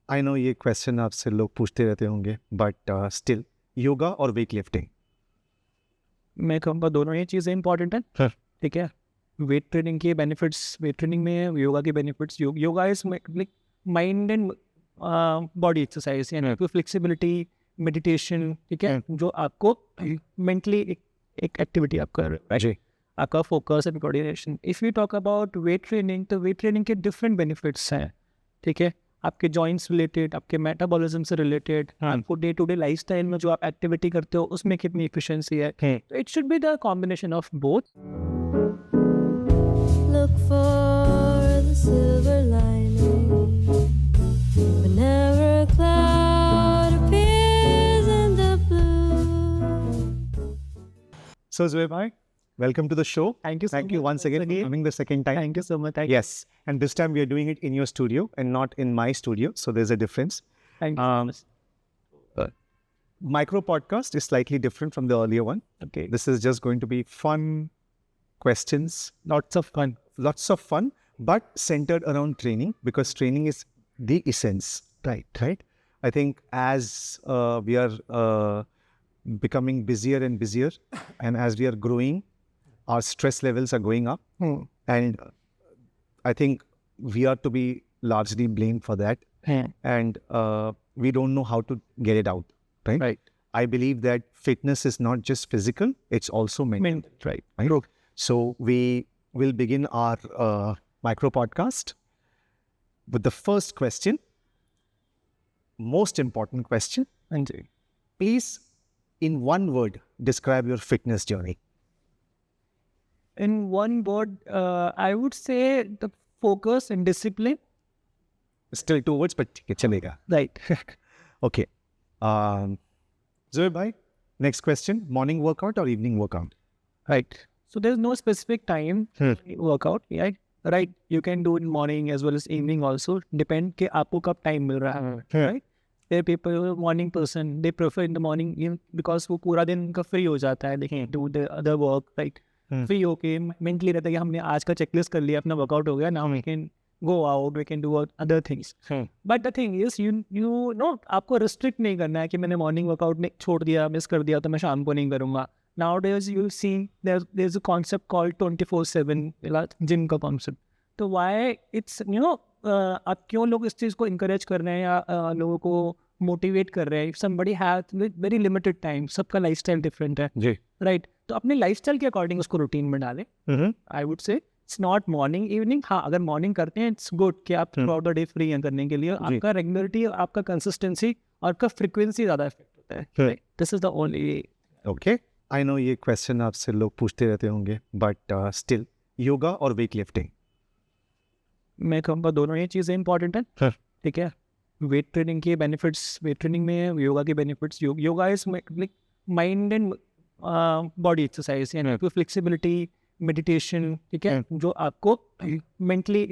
I know ये question आपसे लोग पूछते रहते होंगे, बट स्टिल योगा और वेट लिफ्टिंग? मैं कहूँगा दोनों ही चीज़ें इंपॉर्टेंट हैं। हाँ। ठीक है, वेट ट्रेनिंग के बेनिफिट्स वेट ट्रेनिंग में, योगा के benefits yoga is like mind and body exercise, यानी फ्लेक्सिबिलिटी, मेडिटेशन। ठीक है, जो आपको मेंटली एक एक्टिविटी आप कर रहे हो, जी। आपका focus and coordination. If you talk about weight training, तो वेट ट्रेनिंग के डिफरेंट बेनिफिट्स हैं। ठीक है, आपके जॉइंट्स रिलेटेड, आपके मेटाबॉलिज्म से रिलेटेड, आपको डे टू डे लाइफस्टाइल में जो आप एक्टिविटी करते हो उसमें कितनी एफिशिएंसी है। तो it should be the combination of both. Look for the silver lining whenever a cloud appears in the blue. So Zoe bhai, welcome to the show. Thank you so Thank you much once again for coming the second time. Thank you so much. Yes, and this time we are doing it in your studio and not in my studio, so there's a difference. Thank you so much. Micro podcast is slightly different from the earlier one. Okay. This is just going to be fun questions, Lots of fun. but centered around training, because training is the essence. Right. I think as we are becoming busier and busier, and as we are growing, our stress levels are going up, and I think we are to be largely blamed for that, and we don't know how to get it out. Right. I believe that fitness is not just physical, it's also mental. Right. Right? So we will begin our micro podcast with the first question, most important question. And Please, in one word, describe your fitness journey. in one word, I would say the focus and discipline. Still two words, but chalega. Right. Okay. Zoe bhai, next question, morning workout or evening workout? Right. So there's no specific time workout, right? Right. You can do it in morning as well as evening also. Depend कि आपको कब time मिल रहा है, right? There are people who are morning person, they prefer in the morning because वो पूरा दिन उनका free हो जाता है, they can do the other work, right? Free होके mentally रहता है कि हमने आज का checklist कर लिया, अपना workout हो गया, now we can go out, we can do other things. But the thing is, you know, आपको restrict नहीं करना है कि मैंने morning workout ने छोड़ दिया, miss कर दिया तो मैं शाम को नहीं करूँगा. Nowadays, you'll see there's a concept called 24/7 gym का concept. तो why it's आप क्यों लोग इस चीज़ को encourage कर रहे हैं या लोगों को motivate कर रहे हैं? If somebody has very limited time, सबका lifestyle different है, जी. right? तो अपने lifestyle के according उसको routine में डालें. I would say it's not morning, evening. हाँ, अगर morning करते हैं it's good कि आप throughout the day free हैं करने के लिए. आपका regularity, आपका consistency और आपका frequency ज़्यादा effect होता है. Right? This is the only. Okay. I know ये क्वेश्चन आपसे लोग पूछते रहते होंगे, बट स्टिल योगा और वेट लिफ्टिंग? मैं कहूँगा दोनों ही चीज़ें इंपॉर्टेंट हैं. ठीक है, वेट ट्रेनिंग के बेनिफिट्स वेट ट्रेनिंग में, योगा के benefits yoga is like mind and body exercise, यानी फ्लेक्सिबिलिटी, मेडिटेशन. ठीक है, जो आपको मेंटली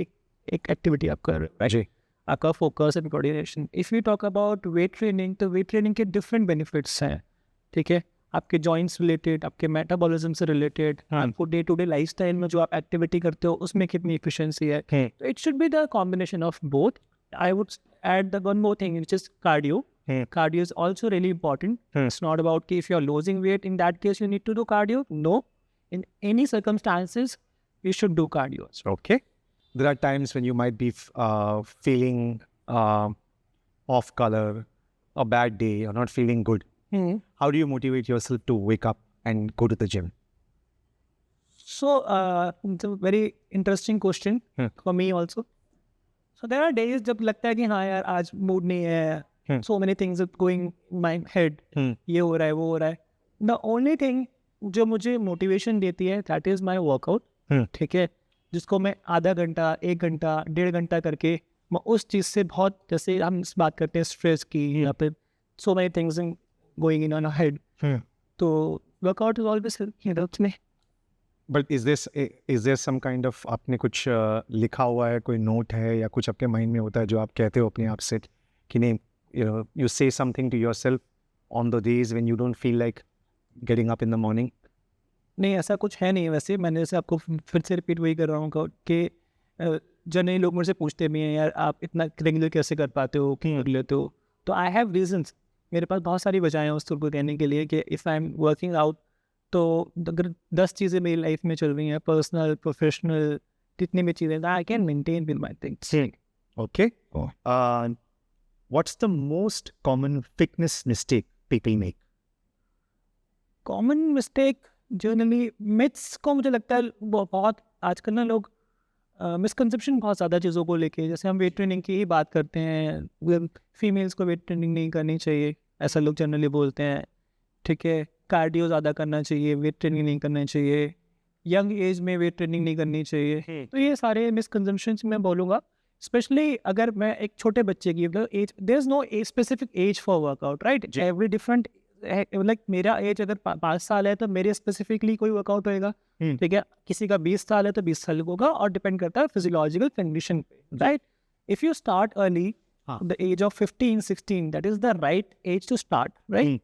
एक एक्टिविटी आप कर रहे हो, जी. आपका focus and coordination. If you talk about weight training, तो वेट ट्रेनिंग के डिफरेंट बेनिफिट्स हैं. ठीक है, आपके जॉइंट्स रिलेटेड, आपके मेटाबॉलिज्म से रिलेटेड, आपको डे टू डे लाइफस्टाइल में जो आप एक्टिविटी करते हो उसमें कितनी एफिशिएंसी है. तो it should be the combination of both. I would add the one more thing, which is cardio. Cardio is also really important. It's not about if you're losing weight, in that case you need to do cardio. No, in any circumstances you should do cardio. Okay. There are times when you might be feeling off color, a bad day, or not feeling good. How do you motivate yourself to wake up and go to the gym? So it's a very interesting question for me also. So there are days जब लगता है कि हाँ यार आज mood नहीं है. So many things are going in my head. ये हो रहा है, वो हो रहा है. The only thing जो मुझे मोटिवेशन देती है, that is my workout. ठीक है, जिसको मैं आधा घंटा, 1 घंटा, 1.5 घंटा करके मैं उस चीज़ से बहुत, जैसे हम बात करते हैं स्ट्रेस की या फिर so many things going in on our head. तो workout is always helps me. But is there some kind of आपने कुछ लिखा हुआ है, कोई नोट है या कुछ आपके माइंड में होता है जो आप कहते हो अपने आप से कि नहीं, you say something to yourself on the days when you don't feel like getting up in the morning? नहीं, ऐसा कुछ है नहीं. वैसे मैंने जैसे आपको फिर से रिपीट वही कर रहा हूँ कि जनरली लोग मुझसे पूछते भी हैं यार आप इतना रेगुलर कैसे कर पाते हो, क्यों कर लेते हो? तो आई हैव रीजंस, मेरे पास बहुत सारी वजहें हैं उस को कहने के लिए कि if I am working out तो अगर 10 चीज़ें मेरी लाइफ में चल रही हैं, पर्सनल प्रोफेशनल जितनी भी चीज़ें, I can maintain with my things. Okay. What's the most common fitness mistake people make? Common mistake generally myths को मुझे लगता है बहुत आजकल ना लोग मिसकंसेप्शन बहुत ज़्यादा चीज़ों को लेके, जैसे हम वेट ट्रेनिंग की ही बात करते हैं, फीमेल्स को वेट ट्रेनिंग नहीं करनी चाहिए ऐसा लोग जनरली बोलते हैं. ठीक है, कार्डियो ज़्यादा करना चाहिए, वेट ट्रेनिंग नहीं करना चाहिए, यंग एज में वेट ट्रेनिंग नहीं करनी चाहिए. तो ये सारे मिसकंसेप्शंस मैं बोलूँगा. स्पेशली अगर मैं एक छोटे बच्चे की age, there is no specific age for workout, right? Every different, like मेरा एज अगर 5 साल है तो मेरे स्पेसिफिकली कोई वर्कआउट होएगा. ठीक है, किसी का 20 साल है तो 20 साल होगा, और डिपेंड करता है फिजियोलॉजिकल कंडीशन पे, right? If you start early, the age of 15-16, that is the right age to start, right?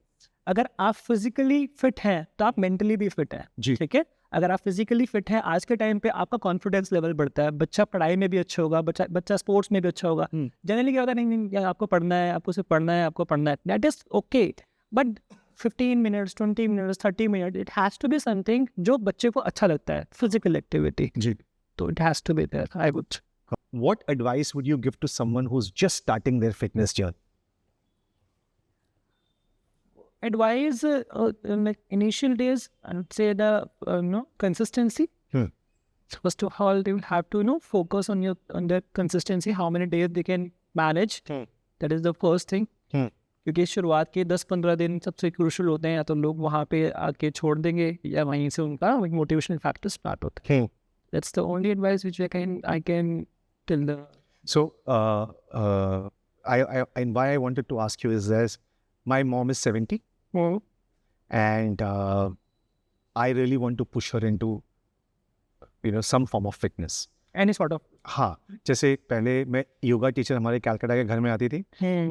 अगर आप फिजिकली फिट हैं तो आप मेंटली भी फिट हैं. ठीक है, अगर आप फिजिकली फिट हैं आज के टाइम पे आपका कॉन्फिडेंस लेवल बढ़ता है, बच्चा पढ़ाई में भी अच्छा होगा, बच्चा स्पोर्ट्स में भी अच्छा होगा. जनरली क्या होता है, नहीं आपको पढ़ना है, आपको सिर्फ पढ़ना है, आपको पढ़ना है, that is okay, but 15 minutes 20 minutes 30 minute it has to be something जो बच्चे को अच्छा लगता है, फिजिकल एक्टिविटी. तो it has to be there, I would. What advice would you give to someone who's just starting their fitness journey? Advise like initial days, I would say the consistency. First of all, they will have to focus on their consistency, how many days they can manage. That is the first thing. क्योंकि शुरुआत के 10-15 दिन सबसे crucial होते हैं, या तो लोग वहाँ पे आके छोड़ देंगे या वहीं से उनका मोटिवेशनल फैक्टर स्टार्ट होता है. That's the only advice which I can tell the. So, and why I wanted to ask you is this: my mom is 70, and I really want to push her into, some form of fitness. Any sort of. हाँ, जैसे पहले मैं yoga teacher हमारे कैलकाटा के घर में आती थी,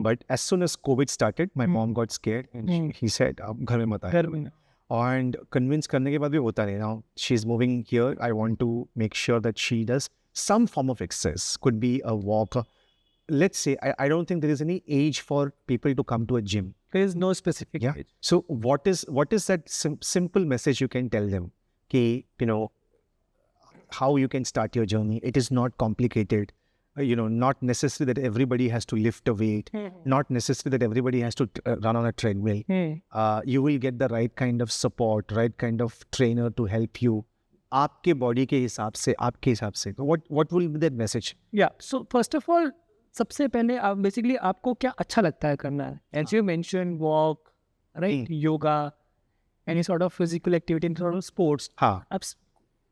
but as soon as COVID started, my mom got scared and he said, "आप घर में मत आए." घर में. And convince करने के बाद भी होता नहीं. Now she's moving here. I want to make sure that she does some form of exercise. Could be a walk. Let's say I don't think there is any age for people to come to a gym. There is no specific age. So what is that simple message you can tell them? कि how you can start your journey. It is not complicated. Not necessary that everybody has to lift a weight. Not necessary that everybody has to run on a treadmill. You will get the right kind of support, right kind of trainer to help you. आपके body के हिसाब से, आपके हिसाब से. What will be that message? Yeah. So first of all, सबसे पहले आप basically आपको क्या अच्छा लगता है करना है. As you mentioned, walk, right? Yoga, any sort of physical activity, any sort of sports. हाँ. अब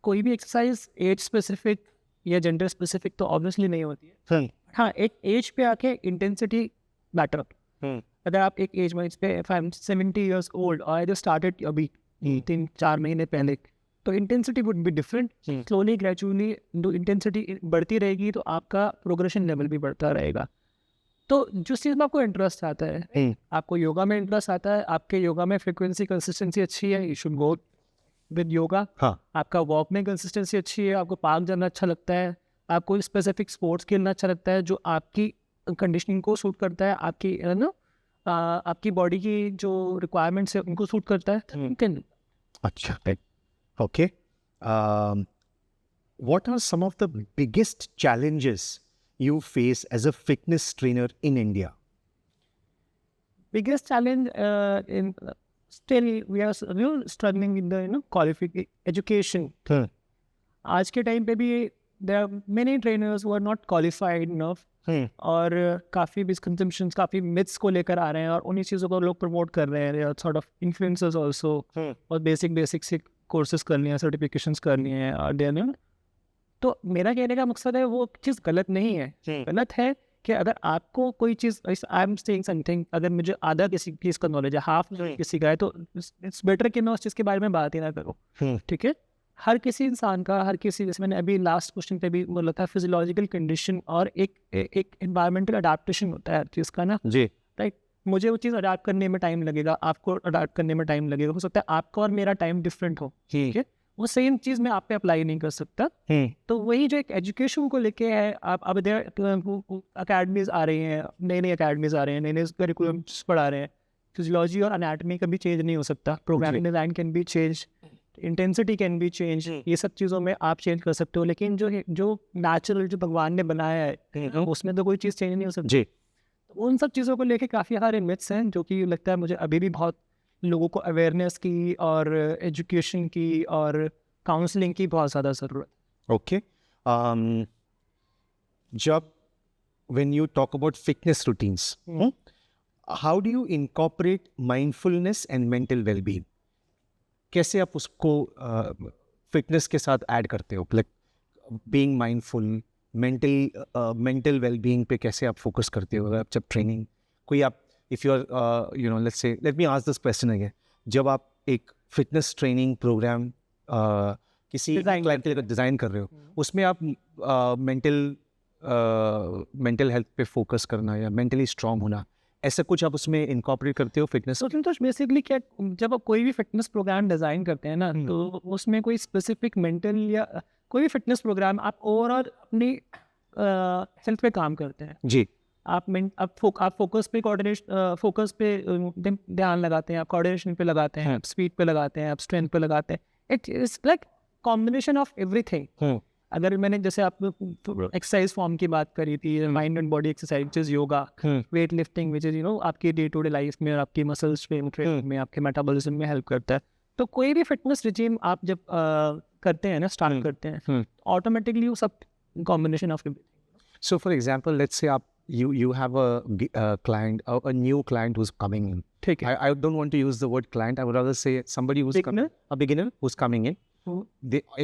कोई भी एक्सरसाइज एज स्पेसिफिक या जेंडर स्पेसिफिक तो ऑब्वियसली नहीं होती है. हाँ, एक एज पे आके इंटेंसिटी मैटर. अगर आप एक एज में इस पे 70 years old और आई जस्ट स्टार्टेड अभी 3-4 महीने पहले, तो intensity would be different. Slowly gradually intensity बढ़ती रहेगी तो आपका प्रोग्रेशन लेवल भी बढ़ता रहेगा. तो जिस चीज़ में आपको इंटरेस्ट आता है, आपको योगा में इंटरेस्ट आता है, आपके योगा में फ्रिक्वेंसी कंसिस्टेंसी अच्छी है, you should go with yoga. आपका वॉक में कंसिस्टेंसी अच्छी है, आपको पार्क जाना अच्छा लगता है, आपको स्पेसिफिक स्पोर्ट्स खेलना अच्छा लगता है जो आपकी कंडीशनिंग को सूट करता है, आपकी बॉडी की जो रिक्वायरमेंट्स है उनको सूट करता है. अच्छा, okay. What are some of the biggest challenges you face as a fitness trainer in India? Biggest challenge in still we are struggling with the qualification education. आज के टाइम पे भी there are many trainers who are not qualified enough. और काफ़ी misconceptions, काफ़ी myths को लेकर आ रहे हैं और उन्हीं चीज़ों को लोग प्रमोट कर रहे हैं. सॉर्ट ऑफ इन्फ्लुएंसर्स आल्सो, और बेसिक से कोर्सेज करनी है, सर्टिफिकेशंस करनी है, और देन तो मेरा कहने का मकसद है वो चीज़ गलत नहीं है. गलत है कि अगर आपको कोई चीज़, आई एम सेइंग समथिंग, अगर मुझे आधा किसी चीज़ का नॉलेज है, हाफ किसी का है, तो इट्स बेटर कि मैं उस चीज़ के बारे में बात ही ना करूँ. ठीक है, हर किसी इंसान का, हर किसी, जैसे मैंने अभी लास्ट क्वेश्चन पे भी बोला था, फिजियोलॉजिकल कंडीशन और एक एनवायरमेंटल अडाप्टेशन होता है हर चीज़ का ना. जी, राइट. मुझे वो चीज़ अडाप्ट करने में टाइम लगेगा, आपको अडाप्ट करने में टाइम लगेगा. हो सकता है आपका और मेरा टाइम डिफरेंट हो. ठीक है, वो सेम चीज़ मैं आप पे अप्लाई नहीं कर सकता। तो वही जो एक एजुकेशन को लेके है, आप अब अकेडमीज आ रही हैं, नई अकेडमीज आ रहे हैं, नए करिकुलम्स पढ़ा रहे हैं। फिजियोलॉजी और अनाटमी कभी चेंज नहीं हो सकता, programming design can be change, intensity can be change, ये सब चीज़ों में आप चेंज कर सकते हो। लेकिन जो नेचुरल जो भगवान ने बनाया है उसमें तो कोई चीज़ चेंज नहीं हो सकती। जी तो उन सब चीज़ों को लेके काफ़ी सारे मिथ्स हैं जो कि लगता है मुझे अभी भी बहुत लोगों को अवेयरनेस की और एजुकेशन की और काउंसलिंग की बहुत ज़्यादा ज़रूरत है। Okay. Jab, when you talk about fitness routines, how do you incorporate mindfulness and mental well-being? कैसे आप उसको फिटनेस के साथ ऐड करते हो? Like being mindful, mental well-being पे कैसे आप फोकस करते हो? अगर आप जब ट्रेनिंग कोई आप if you are you know let's say let me ask this question again, जब आप एक फिटनेस ट्रेनिंग प्रोग्राम किसी क्लाइंट के लिए डिज़ाइन कर रहे हो, उसमें आप मेंटल हेल्थ पे फोकस करना या मेंटली स्ट्रांग होना, ऐसा कुछ आप उसमें इनकॉर्पोरेट करते हो फिटनेस? तो संतोष बेसिकली क्या, जब आप कोई भी फिटनेस प्रोग्राम डिज़ाइन करते हैं ना, तो उसमें कोई स्पेसिफिक मेंटल या कोई भी फिटनेस प्रोग्राम आप ओवरऑल अपनी हेल्थ पे काम करते हैं। जी आप फोकस पे फोकस पे ध्यान लगाते हैं, आप कोऑर्डिनेशन पे लगाते हैं, आप स्पीड पे लगाते हैं, आप स्ट्रेंथ पे लगाते हैं। It is like combination of everything. अगर मैंने जैसे आप एक्सरसाइज फॉर्म की बात करी थी, mind and body exercises, yoga, weight lifting, which is आपकी डे टू डे लाइफ में और आपकी मसल्स ट्रेनिंग में, आपके मेटाबॉलिज्म में हेल्प करता है। तो कोई भी फिटनेस रिजीम आप जब करते हैं ना, स्टार्ट करते हैं, ऑटोमेटिकली वो सब combination of. So, for example, let's say you have a client, a new client who's coming in. ठीक है, I don't want to use the word client. I would rather say somebody who's Beginner? a beginner who's coming in.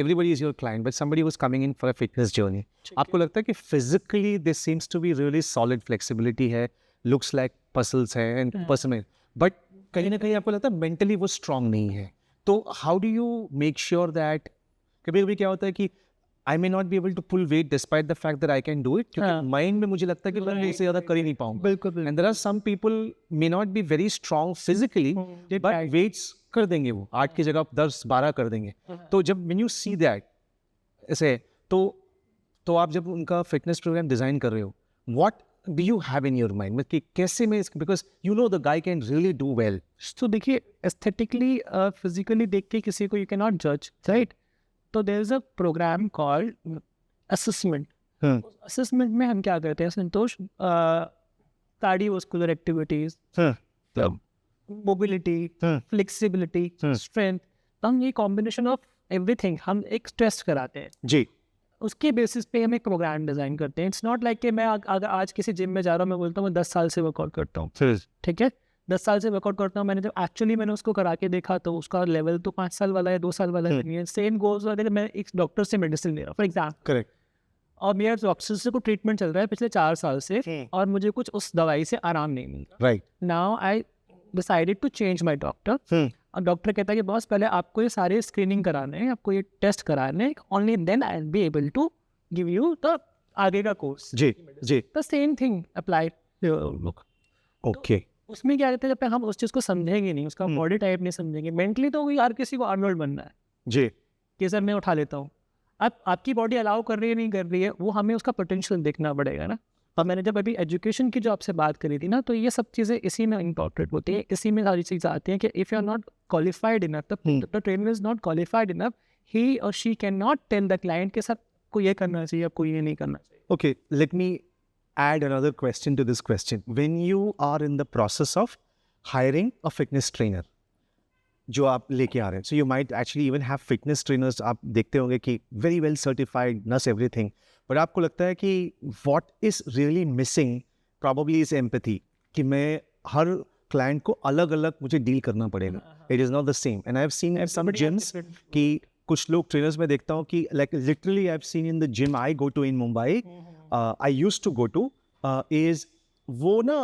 Everybody is your client, but somebody who's coming in for a fitness journey. आपको लगता है कि physically there seems to be really solid flexibility है, looks like muscles है and person, but कहीं ना कहीं आपको लगता है mentally वो strong नहीं है. तो how do you make sure that कभी-कभी क्या होता है कि I may not be able to pull weight despite the fact that I can do it, क्योंकि mind में मुझे लगता है कि मैं इससे ज़्यादा कर ही नहीं पाऊंगा. बिल्कुल। And there are some people may not be very strong physically, but weights कर देंगे वो 8 की जगह 10-12 कर देंगे. तो जब when you see that ऐसे तो आप जब उनका फिटनेस प्रोग्राम डिज़ाइन कर रहे हो, what do you have in your mind? मतलब कि कैसे मैं because you know the guy can really do well. तो देखिए, एस्थेटिकली फिजिकली देख के किसी को यू कैन नॉट जज, राइट? तो there is a programme called assessment. Assessment में हम क्या करते हैं Santosh, cardiovascular activities, mobility, flexibility, strength, हम ये कॉम्बिनेशन ऑफ एवरीथिंग हम एक टेस्ट कराते हैं। जी उसके बेसिस पे हम एक प्रोग्राम डिज़ाइन करते हैं। इट्स नॉट लाइक कि मैं अगर आज किसी जिम में जा रहा हूँ, मैं बोलता हूँ मैं 10 साल से वर्कआउट करता हूँ, ठीक है, 10 साल से वर्कआउट करता हूँ। मैंने जब एक्चुअली मैंने उसको करा के देखा तो उसका लेवल तो 5 साल वाला है, 2 साल वाला नहीं है। सेम गोज अगर मैं एक डॉक्टर से मेडिसिन ले रहा हूँ फॉर एग्जाम्पल, करेक्ट, और मेरा डॉक्टर से कोई ट्रीटमेंट चल रहा है पिछले 4 साल से और मुझे कुछ उस दवाई से आराम नहीं मिल रहा, right, now I decided to change my doctor. और डॉक्टर कहता है कि बॉस पहले आपको ये सारे स्क्रीनिंग कराने हैं, आपको ये टेस्ट कराने हैं, only then I will be able to give you the आगे का कोर्स। जी जी, the same thing apply. Okay, उसमें क्या कहते हैं, जब तक हम उस चीज़ को समझेंगे नहीं, उसका बॉडी टाइप नहीं समझेंगे, मेंटली तो हर किसी को आर्नोल्ड बनना है जी, कि सर मैं उठा लेता हूँ। अब आपकी बॉडी अलाउ कर रही है नहीं कर रही है, वो हमें उसका पोटेंशियल देखना पड़ेगा ना। और मैंने जब अभी एजुकेशन की जो आपसे बात करी थी ना, तो ये सब चीज़ें इसी में इंपॉर्टेंट होती है, इसी में सारी चीज़ें आती हैं कि if you are not qualified enough, the trainer is not qualified enough, he और she can not tell the client के साथ आपको ये करना चाहिए, आपको ये नहीं करना चाहिए। okay, let me add another question to this question. When you are in the process of hiring a fitness trainer, जो आप लेके आ रहे हैं, so you might actually even have fitness trainers, आप देखते होंगे कि very well certified, knows everything, but आपको लगता है कि what is really missing probably is empathy, कि मैं हर client को अलग अलग मुझे deal करना पड़ेगा, it is not the same. And I have seen in some gyms कि कुछ लोग ट्रेनर्स में देखता हूँ कि like literally I have seen in the gym I go to in Mumbai, I used to go to, is वो ना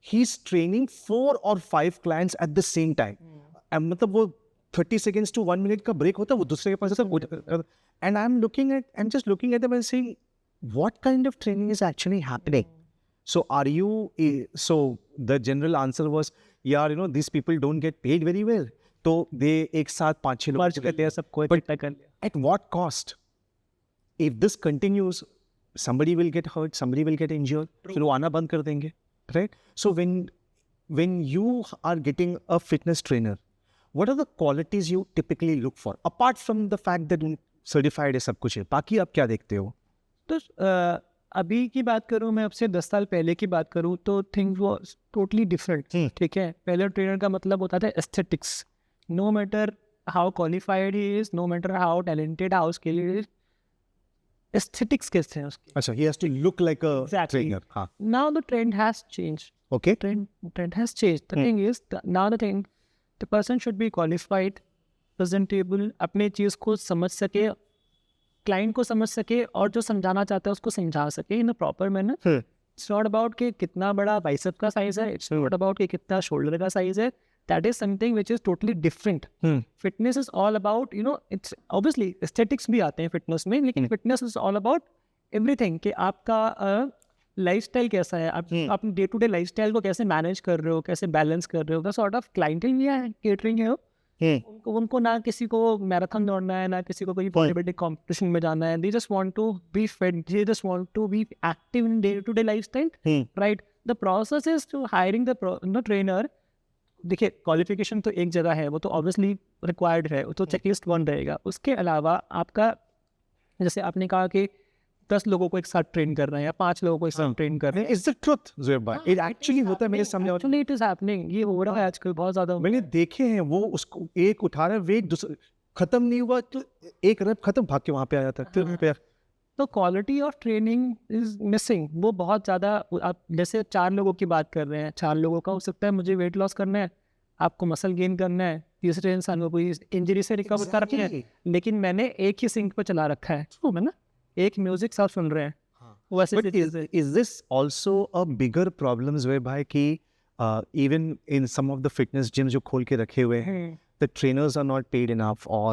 he's training 4 or 5 clients at the same time. मतलब वो 30 seconds to 1 minute का break होता है, वो दूसरे के पास जाता है, and I'm just looking at them and saying what kind of training is actually happening? So so the general answer was, yeah, these people don't get paid very well. तो दे एक साथ 5-6 लोग मर्ज कर लिया सबको इकट्ठा कर लिया. at what cost? If this continues, somebody will get hurt, somebody will get injured. फिर वो आना बंद कर देंगे, right? So when you are getting a fitness trainer, what are the qualities you typically look for? Apart from the fact that certified है सब कुछ है, बाकी आप क्या देखते हो? तो अभी की बात करूँ मैं, आपसे 10 साल पहले की बात करूँ तो थिंग्स वाज टोटली डिफरेंट. ठीक है, पहले ट्रेनर का मतलब होता था aesthetics. No matter how qualified he is, no matter how talented, how skilled is, aesthetics कैसे हैं उसके. अच्छा, he has to look like a Exactly. trainer. हाँ, Now the trend has changed. okay. Trend has changed. The thing is, now the person should be qualified, presentable, अपने चीज़ को समझ सके, client को समझ सके और जो समझाना चाहता है उसको समझा सके in a proper manner. It's not about कि कितना बड़ा बाइसेप का साइज है, इट्स नॉट अबाउट कि कितना शोल्डर का साइज है. That is something which is totally different. Fitness is all about, you know, it's obviously aesthetics भी आते हैं फिटनेस में, लेकिन fitness is all about everything. कि आपका लाइफस्टाइल कैसा है, आप डे टू डे लाइफस्टाइल को कैसे मैनेज कर रहे हो, कैसे बैलेंस कर रहे हो. द सॉर्ट ऑफ क्लाइंटल भी है, केटरिंग है. उनको ना किसी को मैराथन दौड़ना है, ना किसी को कोई बॉडी बिल्डिंग कॉम्पिटिशन में जाना है. They just want to be fit, they just want to be active in day to day lifestyle, right. The process is to hiring the trainer. देखिए, क्वालिफिकेशन तो एक जगह है, वो तो ऑब्वियसली रिक्वायर्ड है, वो तो चेकलिस्ट 1 रहेगा. उसके अलावा आपका, जैसे आपने कहा कि 10 लोगों को एक साथ ट्रेन कर रहे हैं या 5 लोगों को एक साथ ट्रेन कर रहे हैं. It's the truth, Zohaib bhai. It actually होता है मेरे सामने. और Actually it is happening. ये हो रहा है आजकल बहुत ज़्यादा. मैंने देखे हैं, वो उसको एक उठा रहा है वेट, खत्म नहीं हुआ तो एक रैप खत्म, भाग के वहां पे आया था फिर पे. तो quality of training is missing. वो बहुत ज़्यादा. आप जैसे 4 लोगों की बात कर रहे हैं, 4 लोगों का हो सकता है मुझे वेट लॉस करना है, आपको मसल गेन करना है, तीसरे इंसान को कोई इंजरी से रिकवर करना है, लेकिन मैंने एक ही सिंक पे चला रखा है, है ना, एक म्यूजिक सब सुन रहे हैं. वैसे But is this also a bigger problem, Zohaib bhai, कि even in some of the fitness gyms जो खोल के रखे हुए हैं, the trainers are not paid enough, or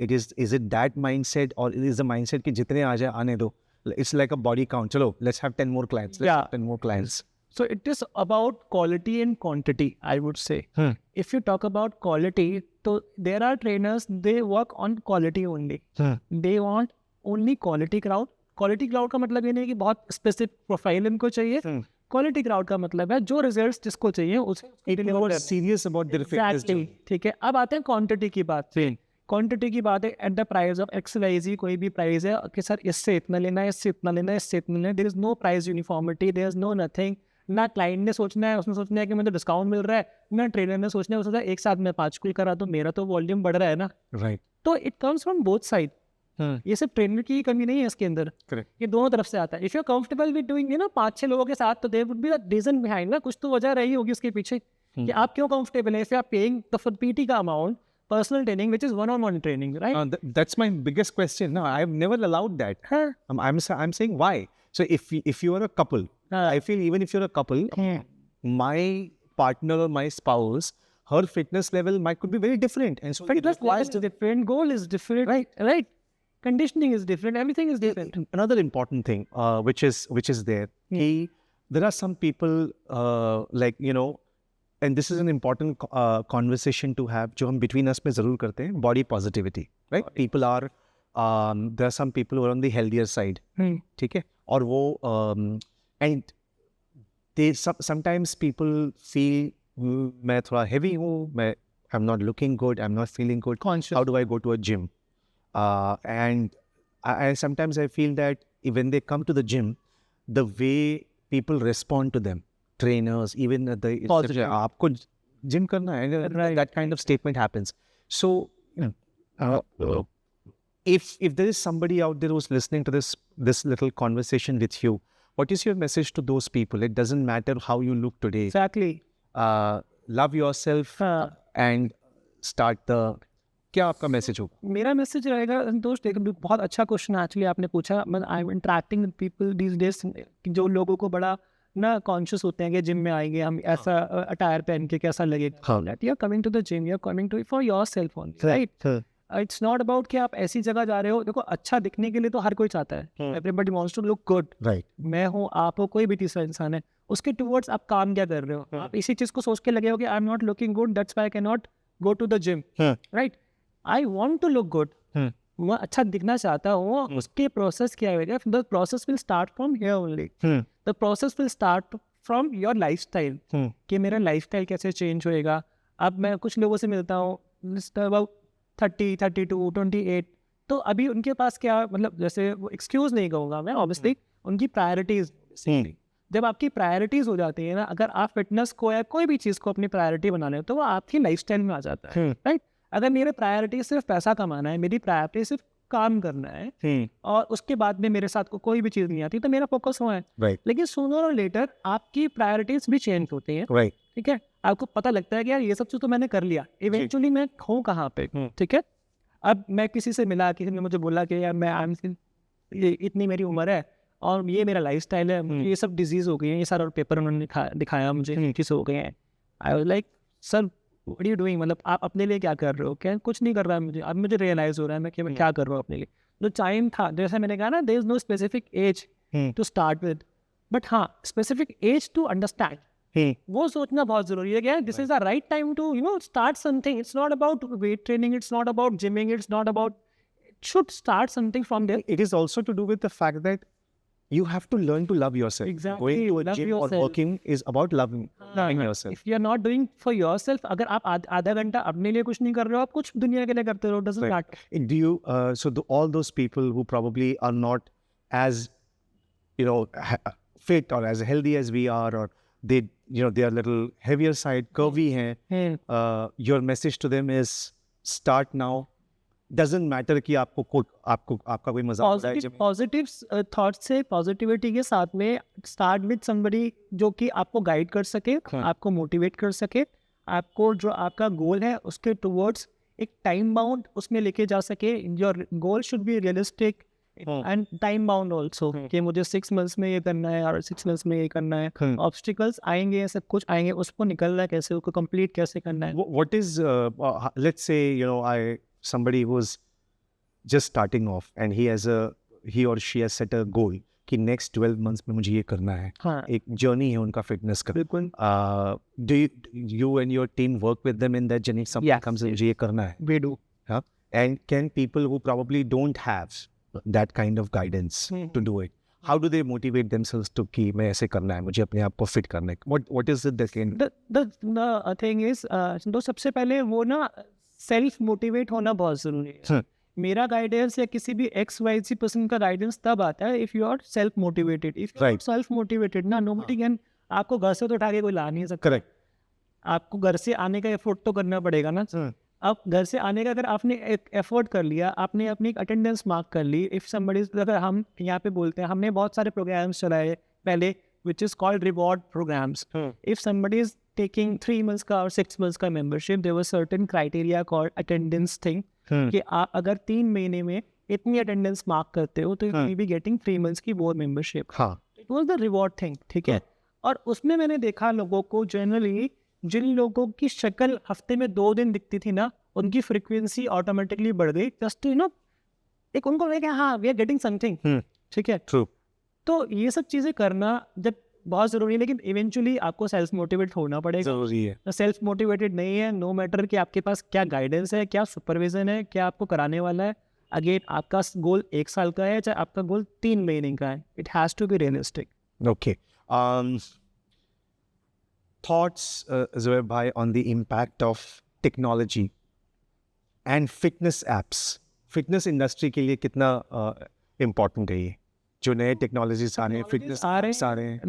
is it that mindset, or it is the mindset कि जितने आ जाए आने दो. It's like a body count. चलो, let's have 10 more clients. Let's have 10 more clients. So it is about quality and quantity, I would say. If you talk about quality, so there are trainers, they work on quality only. They want only quality crowd. Quality crowd का मतलब ये नहीं कि बहुत specific profile इनको चाहिए. Quality crowd का मतलब है जो results जिसको चाहिए उसे People who are serious about their fitness. Exactly. ठीक है, अब आते हैं quantity की बात पे. क्वांटिटी की बात है, at the price of XYZ कोई भी प्राइस है कि सर इससे इतना लेना है, इससे इतना लेना है, इससे इतना लेना है. There is no price uniformity, there is no nothing. ना क्लाइंट ने सोचना है, उसने सोचना है कि मुझे डिस्काउंट मिल रहा है, ना ट्रेनर ने सोचना है उसने एक साथ में 5 कुल करा तो मेरा तो वॉल्यूम बढ़ रहा है ना. Right. तो it comes from both side. ये सिर्फ ट्रेनर की कमी नहीं है इसके अंदर, Correct. ये दोनों तरफ से आता है. If you are comfortable with doing, you know, 5-6 लोगों के साथ, तो there would be the reason behind ना, कुछ तो वजह रही होगी उसके पीछे कि आप क्यों कंफर्टेबल है. If you are paying the for PT का amount, personal training, which is one-on-one training, right? That's my biggest question. No, I've never allowed that. I'm saying why. So if you are a couple, I feel even if you're a couple, my partner or my spouse, her fitness level could be very different, and so Fitness level is different, goal is different, right? Conditioning is different, everything is different. Another important thing, which is there, there are some people like, you know, and this is an important conversation to have, जो हम between us में ज़रूर करते हैं, body positivity, right? People are, there are some people who are on the healthier side, ठीक है, और वो and they sometimes people feel मैं थोड़ा heavy हूँ, I'm not looking good, I'm not feeling good. Conscious. How do I go to a gym? And I sometimes I feel that when they come to the gym, the way people respond to them, trainers, even the आपको gym करना है, that kind of statement happens. So, if there is somebody out there who's listening to this little conversation with you, what is your message to those people? It doesn't matter how you look today. Exactly. Love yourself and start the. क्या आपका message होगा? मेरा message रहेगा संतोष, बहुत अच्छा question actually आपने पूछा. I am interacting with people these days, जो लोगों को बड़ा ना कॉन्शियस होते हैं कि जिम में आएंगे हम ऐसा अटायर पहन के कैसा लगेगा. You are coming to the gym, you are coming to for yourself only, right? It's not about कि आप ऐसी जगह जा रहे हो. देखो, अच्छा दिखने के लिए तो हर कोई चाहता है, everybody wants to look good, right? मैं हूँ, आप हो, कोई भी तीसरा इंसान है, उसके टुवर्ड्स आप काम क्या कर रहे हो? आप इसी चीज को सोच के लगे हो कि I am not looking good, that's why I can not go to the gym, right? I want to look good. मैं अच्छा दिखना चाहता हूँ, उसके प्रोसेस क्या है? The process will start from here only. The process will start from your lifestyle. कि मेरा lifestyle कैसे change होएगा. अब मैं कुछ लोगों से मिलता हूँ, about 30, 32, 28, तो अभी उनके पास क्या, मतलब जैसे वो एक्सक्यूज नहीं कहूँगा मैं, ऑब्वियसली उनकी प्रायोरिटीज, जब आपकी प्रायोरिटीज हो जाती है ना, अगर आप फिटनेस को या कोई भी चीज़ को अपनी प्रायोरिटी बना लें तो वो आपकी लाइफस्टाइल में आ जाता है, राइट? अगर मेरे प्रायोरिटी सिर्फ पैसा कमाना है, मेरी प्रायोरिटी सिर्फ काम करना है, और उसके बाद में मेरे साथ कोई भी चीज़ नहीं आती, तो मेरा फोकस हुआ है, लेकिन सूनर और लेटर आपकी प्रायोरिटीज भी चेंज होती हैं, ठीक है? आपको पता लगता है कि यार ये सब चीज़ तो मैंने कर लिया, इवेंचुअली मैं हूँ कहाँ पे, ठीक है? अब मैं किसी से मिला, किसी ने मुझे बोला कि यार मैं इतनी मेरी उम्र है और ये मेरा लाइफस्टाइल है, मुझे ये सब डिजीज़ हो गई हैं, ये सारा पेपर उन्होंने दिखाया मुझे चीज़ हो गई हैं। I was like sir what are you doing, मतलब आप अपने लिए क्या कर रहे हो? क्या कुछ नहीं कर रहा है मुझे, अब मुझे रियलाइज़ हो रहा है मैं क्या कर रहा हूँ अपने लिए। जो टाइम था, जैसे मैंने कहा ना, there is no specific age to start with, but हाँ स्पेसिफिक एज टू अंडरस्टैंड, वो सोचना बहुत जरूरी है कि this is the right time to start something. It's not about weight training, it's not about gymming, it's not about, it should start something from there. It is also to do with the fact that you have to learn to love yourself. Exactly, Going to a love gym yourself. or working is about loving yourself. If you are not doing for yourself, अगर आप आधा घंटा अपने लिए कुछ नहीं कर रहे हो, आप कुछ दुनिया के लिए करते रहो, doesn't matter. Do you all those people who probably are not as fit or as healthy as we are, or they are little heavier side, curvy hain, your message to them is start now. Doesn't matter कि आपका कोई मजाक हो रहा है, positive thought से, positivity के साथ में स्टार्ट विद समबडी जो कि आपको गाइड कर सके, आपको मोटिवेट कर सके, आपको जो आपका गोल है उसके टुवर्ड्स एक टाइम बाउंड उसमें लेके जा सके. Your goal should be realistic and time bound also, कि मुझे 6 months में ये करना है और 6 months में ये करना है. ऑब्स्टिकल्स आएंगे, सब कुछ आएंगे, उसको निकलना है कैसे, उसको कंप्लीट कैसे करना है. What is let's say somebody who's just starting off and he or she has set a goal कि next 12 months में मुझे ये करना है. एक journey है उनका fitness का. बिल्कुल. Do you and your team work with them in that journey? Something comes in, मुझे ये करना है. We do. And can people who probably don't have that kind of guidance to do it, how do they motivate themselves to कि मैं ऐसे करना है, मुझे अपने आप को fit करना है? What is it that can... The thing is, तो सबसे पहले वो ना सेल्फ मोटिवेट होना बहुत जरूरी है. मेरा गाइडेंस या किसी भी XYZ पर्सन का गाइडेंस तब आता है if you are self motivated. If you are self motivated ना, नोबडी कैन, आपको घर से तो उठा के कोई ला नहीं सकता. करेक्ट. आपको घर से आने का एफर्ट तो करना पड़ेगा ना. अब घर से आने का अगर आपने एक एफर्ट कर लिया, आपने अपनी एक अटेंडेंस मार्क कर ली, इफ समबडी, अगर हम यहाँ पे बोलते हैं, हमने बहुत सारे प्रोग्राम्स चलाए पहले which is called reward programs. If somebody is taking 3 months का or 6 months का membership, there was certain criteria called attendance thing. कि आप अगर 3 महीने में इतनी attendance mark करते हो तो you will be getting 3 months की वो membership. It was the reward thing, ठीक है. और उसमें मैंने देखा लोगों को generally, जिन लोगों की शक्ल हफ्ते में 2 दिन दिखती थी ना, उनकी frequency automatically बढ़ गई. Just एक उनको लगा हाँ we are getting something, ठीक है. True. तो ये सब चीज़ें करना जब बहुत ज़रूरी है, लेकिन इवेंचुअली आपको सेल्फ मोटिवेट होना पड़ेगा. ज़रूरी है. सेल्फ मोटिवेटेड नहीं है, नो मैटर कि आपके पास क्या गाइडेंस है, क्या सुपरविजन है, क्या आपको कराने वाला है. अगेन आपका गोल 1 साल का है, चाहे आपका गोल 3 महीने का है, it has to be realistic. Okay. Thoughts, Zohaib bhai, on the impact of technology and fitness apps. Fitness industry के लिए कितना important है ये? जो नए टेक्नोलॉजीज आ रहे हैं, फिटनेस आ रहे हैं,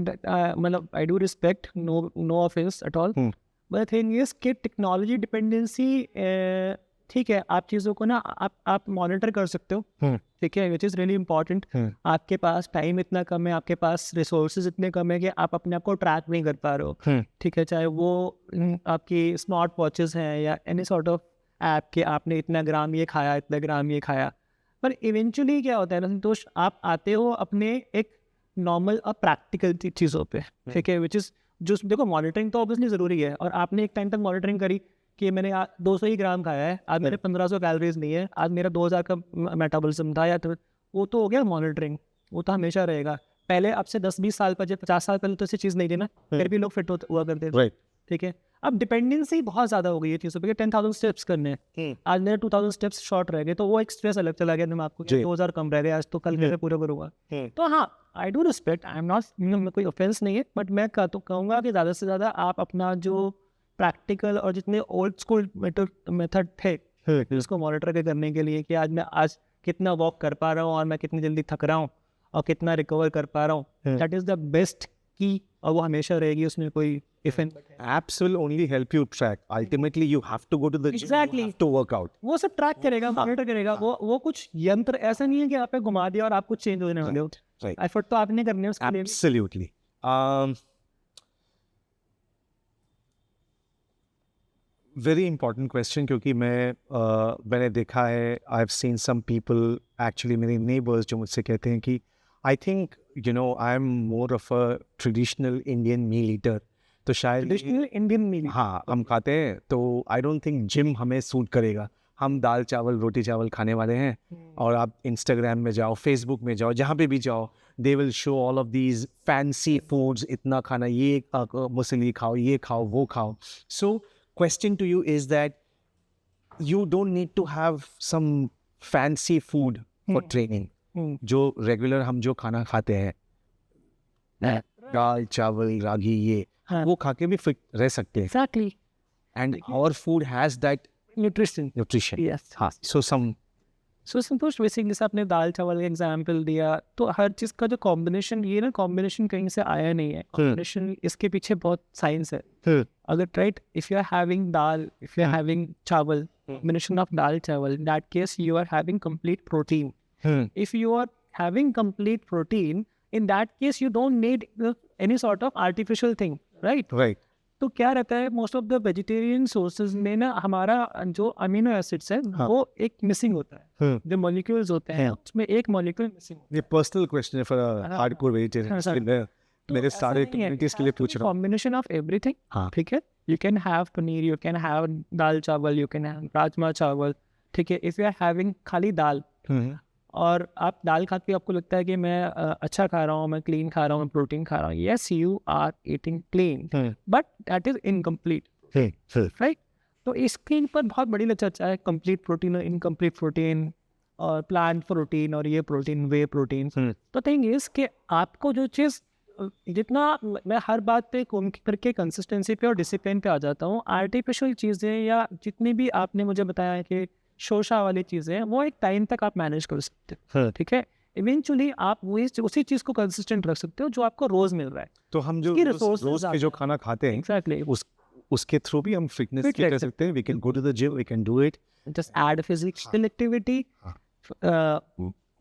मतलब I do respect, no offence at all, but thing is कि टेक्नोलॉजी डिपेंडेंसी, ठीक है, आप चीज़ों को ना आप मॉनिटर कर सकते हो, ठीक है, विच इज़ रियली इंपॉर्टेंट. आपके पास टाइम इतना कम है, आपके पास रिसोर्सेज इतने कम है कि आप अपने आप को ट्रैक नहीं कर पा रहे हो, ठीक है, चाहे वो आपकी स्मार्ट वॉचेस हैं या एनी सॉर्ट ऑफ ऐप के आपने इतना ग्राम ये खाया, इतना ग्राम ये खाया. पर इवेंचुअली क्या होता है ना संतोष, आप आते हो अपने एक नॉर्मल और प्रैक्टिकल चीज़ों पे, ठीक है, विच इज़ जो देखो मॉनिटरिंग तो ऑब्वियसली ज़रूरी है, और आपने एक टाइम तक मॉनिटरिंग करी कि मैंने 200 ही ग्राम खाया है, आज मेरे 1500 कैलोरीज नहीं है, आज मेरा 2000 का मेटाबॉलिज्म था, या तो वो तो हो गया मॉनिटरिंग. वो तो हमेशा रहेगा. पहले आपसे 10-20 साल पहले, 50 साल पहले तो ऐसी चीज़ नहीं थी ना, फिर भी लोग फिट हुआ करते थे, ठीक है. अब डिपेंडेंसी बहुत ज़्यादा हो गई है चीज़ों पे, 10,000 स्टेप्स करने हैं, आज मेरे 2,000 स्टेप्स शॉर्ट रह गए, तो वो एक स्ट्रेस अलग चला गया दिमाग को, जी। 2,000 कम रह गए आज, तो कल कैसे पूरा करूँगा। तो हाँ, आई do respect, I am not, कोई ऑफेंस नहीं है, बट मैं कहूँगा कि ज़्यादा से ज़्यादा आप अपना जो प्रैक्टिकल और जितने ओल्ड स्कूल मेथड थे उसको मॉनिटर करने के लिए कि आज कितना वॉक कर पा रहा हूँ और मैं कितनी जल्दी थक रहा हूँ और कितना रिकवर कर पा रहा हूँ, दैट इज़ द बेस्ट की, और वो हमेशा रहेगी, उसमें कोई effect. Apps will only help you track. Ultimately, you have to go to the gym. Exactly. You have to work out. वो सब ट्रैक करेगा, मॉनिटर करेगा, वो कुछ यंत्र ऐसा नहीं है कि आप पे घुमा दिया और आप कुछ चेंज होने वाले हो। Right. एफर्ट तो आपने करने उसके लिए भी। Absolutely. Very important question क्योंकि मैंने देखा है, I've seen some people, actually मेरे neighbors जो मुझसे कहते हैं कि I think I'm more of a traditional Indian meal eater. तो शायद ट्रेडिशनल इंडियन मील। हाँ हम खाते हैं, तो आई डोंट थिंक जिम हमें सूट करेगा। हम दाल चावल रोटी चावल खाने वाले हैं, और आप इंस्टाग्राम में जाओ, फेसबुक में जाओ, जहाँ पे भी जाओ, they will show all of these fancy foods, इतना खाना, ये मुसली खाओ, ये खाओ, वो खाओ। So question to you is that you don't need to have some fancy food for training. जो रेगुलर हम जो खाना खाते हैं, दाल चावल रागी, ये वो खा के भी फिट रह सकते हैं। Exactly. And our food has that nutrition. Nutrition. Yes. हाँ, सो संतोष, बेसिकली जैसे आपने दाल चावल का एग्जाम्पल दिया, तो हर चीज़ का जो कॉम्बिनेशन, ये ना कॉम्बिनेशन कहीं से आया नहीं है, कॉम्बिनेशन इसके पीछे बहुत साइंस है। अगर right, if you are having dal, if you are having chawal, combination of dal chawal, in that case you are having complete protein. If you are having complete protein, in that case you don't need any sort of artificial thing, right? Right. तो क्या रहता है, most of the vegetarian sources में ना हमारा जो amino acids है वो एक मिसिंग होता है, जो मॉलिक्यूल्स होते हैं उसमें एक मॉलिक्यूल मिसिंग। ये पर्सनल क्वेश्चन है फॉर हार्डकोर वेजिटेरियन, मेरे सारे कम्युनिटीज के लिए पूछ रहा हूँ। कॉम्बिनेशन ऑफ एवरीथिंग, हाँ, ठीक है। You can have paneer, you can have dal chawal, you can have rajma चावल, ठीक है। इफ यू आर हैविंग खाली दाल, और आप दाल खा के आपको लगता है कि मैं अच्छा खा रहा हूँ, मैं क्लीन खा रहा हूँ, मैं प्रोटीन खा रहा हूँ, yes you are eating clean, but that is incomplete, right. तो इसके ऊपर बहुत बड़ी चर्चा है, कंप्लीट प्रोटीन और इनकम्प्लीट प्रोटीन, और प्लांट प्रोटीन, और ये प्रोटीन, वे प्रोटीन। तो थिंग इज कि आपको जो चीज़, जितना मैं हर बात पे घूम करके कंसिस्टेंसी पे और डिसिप्लिन पे आ जाता हूँ, आर्टिफिशियल चीज़ें या जितनी भी आपने मुझे बताया है कि शोशा वाली चीज़ें, वो एक टाइम तक आप मैनेज कर सकते हो, ठीक है। इवेंचुअली आप उसी चीज़ को कंसिस्टेंट रख सकते हो जो आपको रोज़ मिल रहा है। तो हम जो रोज पे जो खाना खाते हैं, एग्जैक्टली, उसके थ्रू भी हम फिटनेस के कर सकते हैं। We can go to the gym, we can do it, just add physical activity,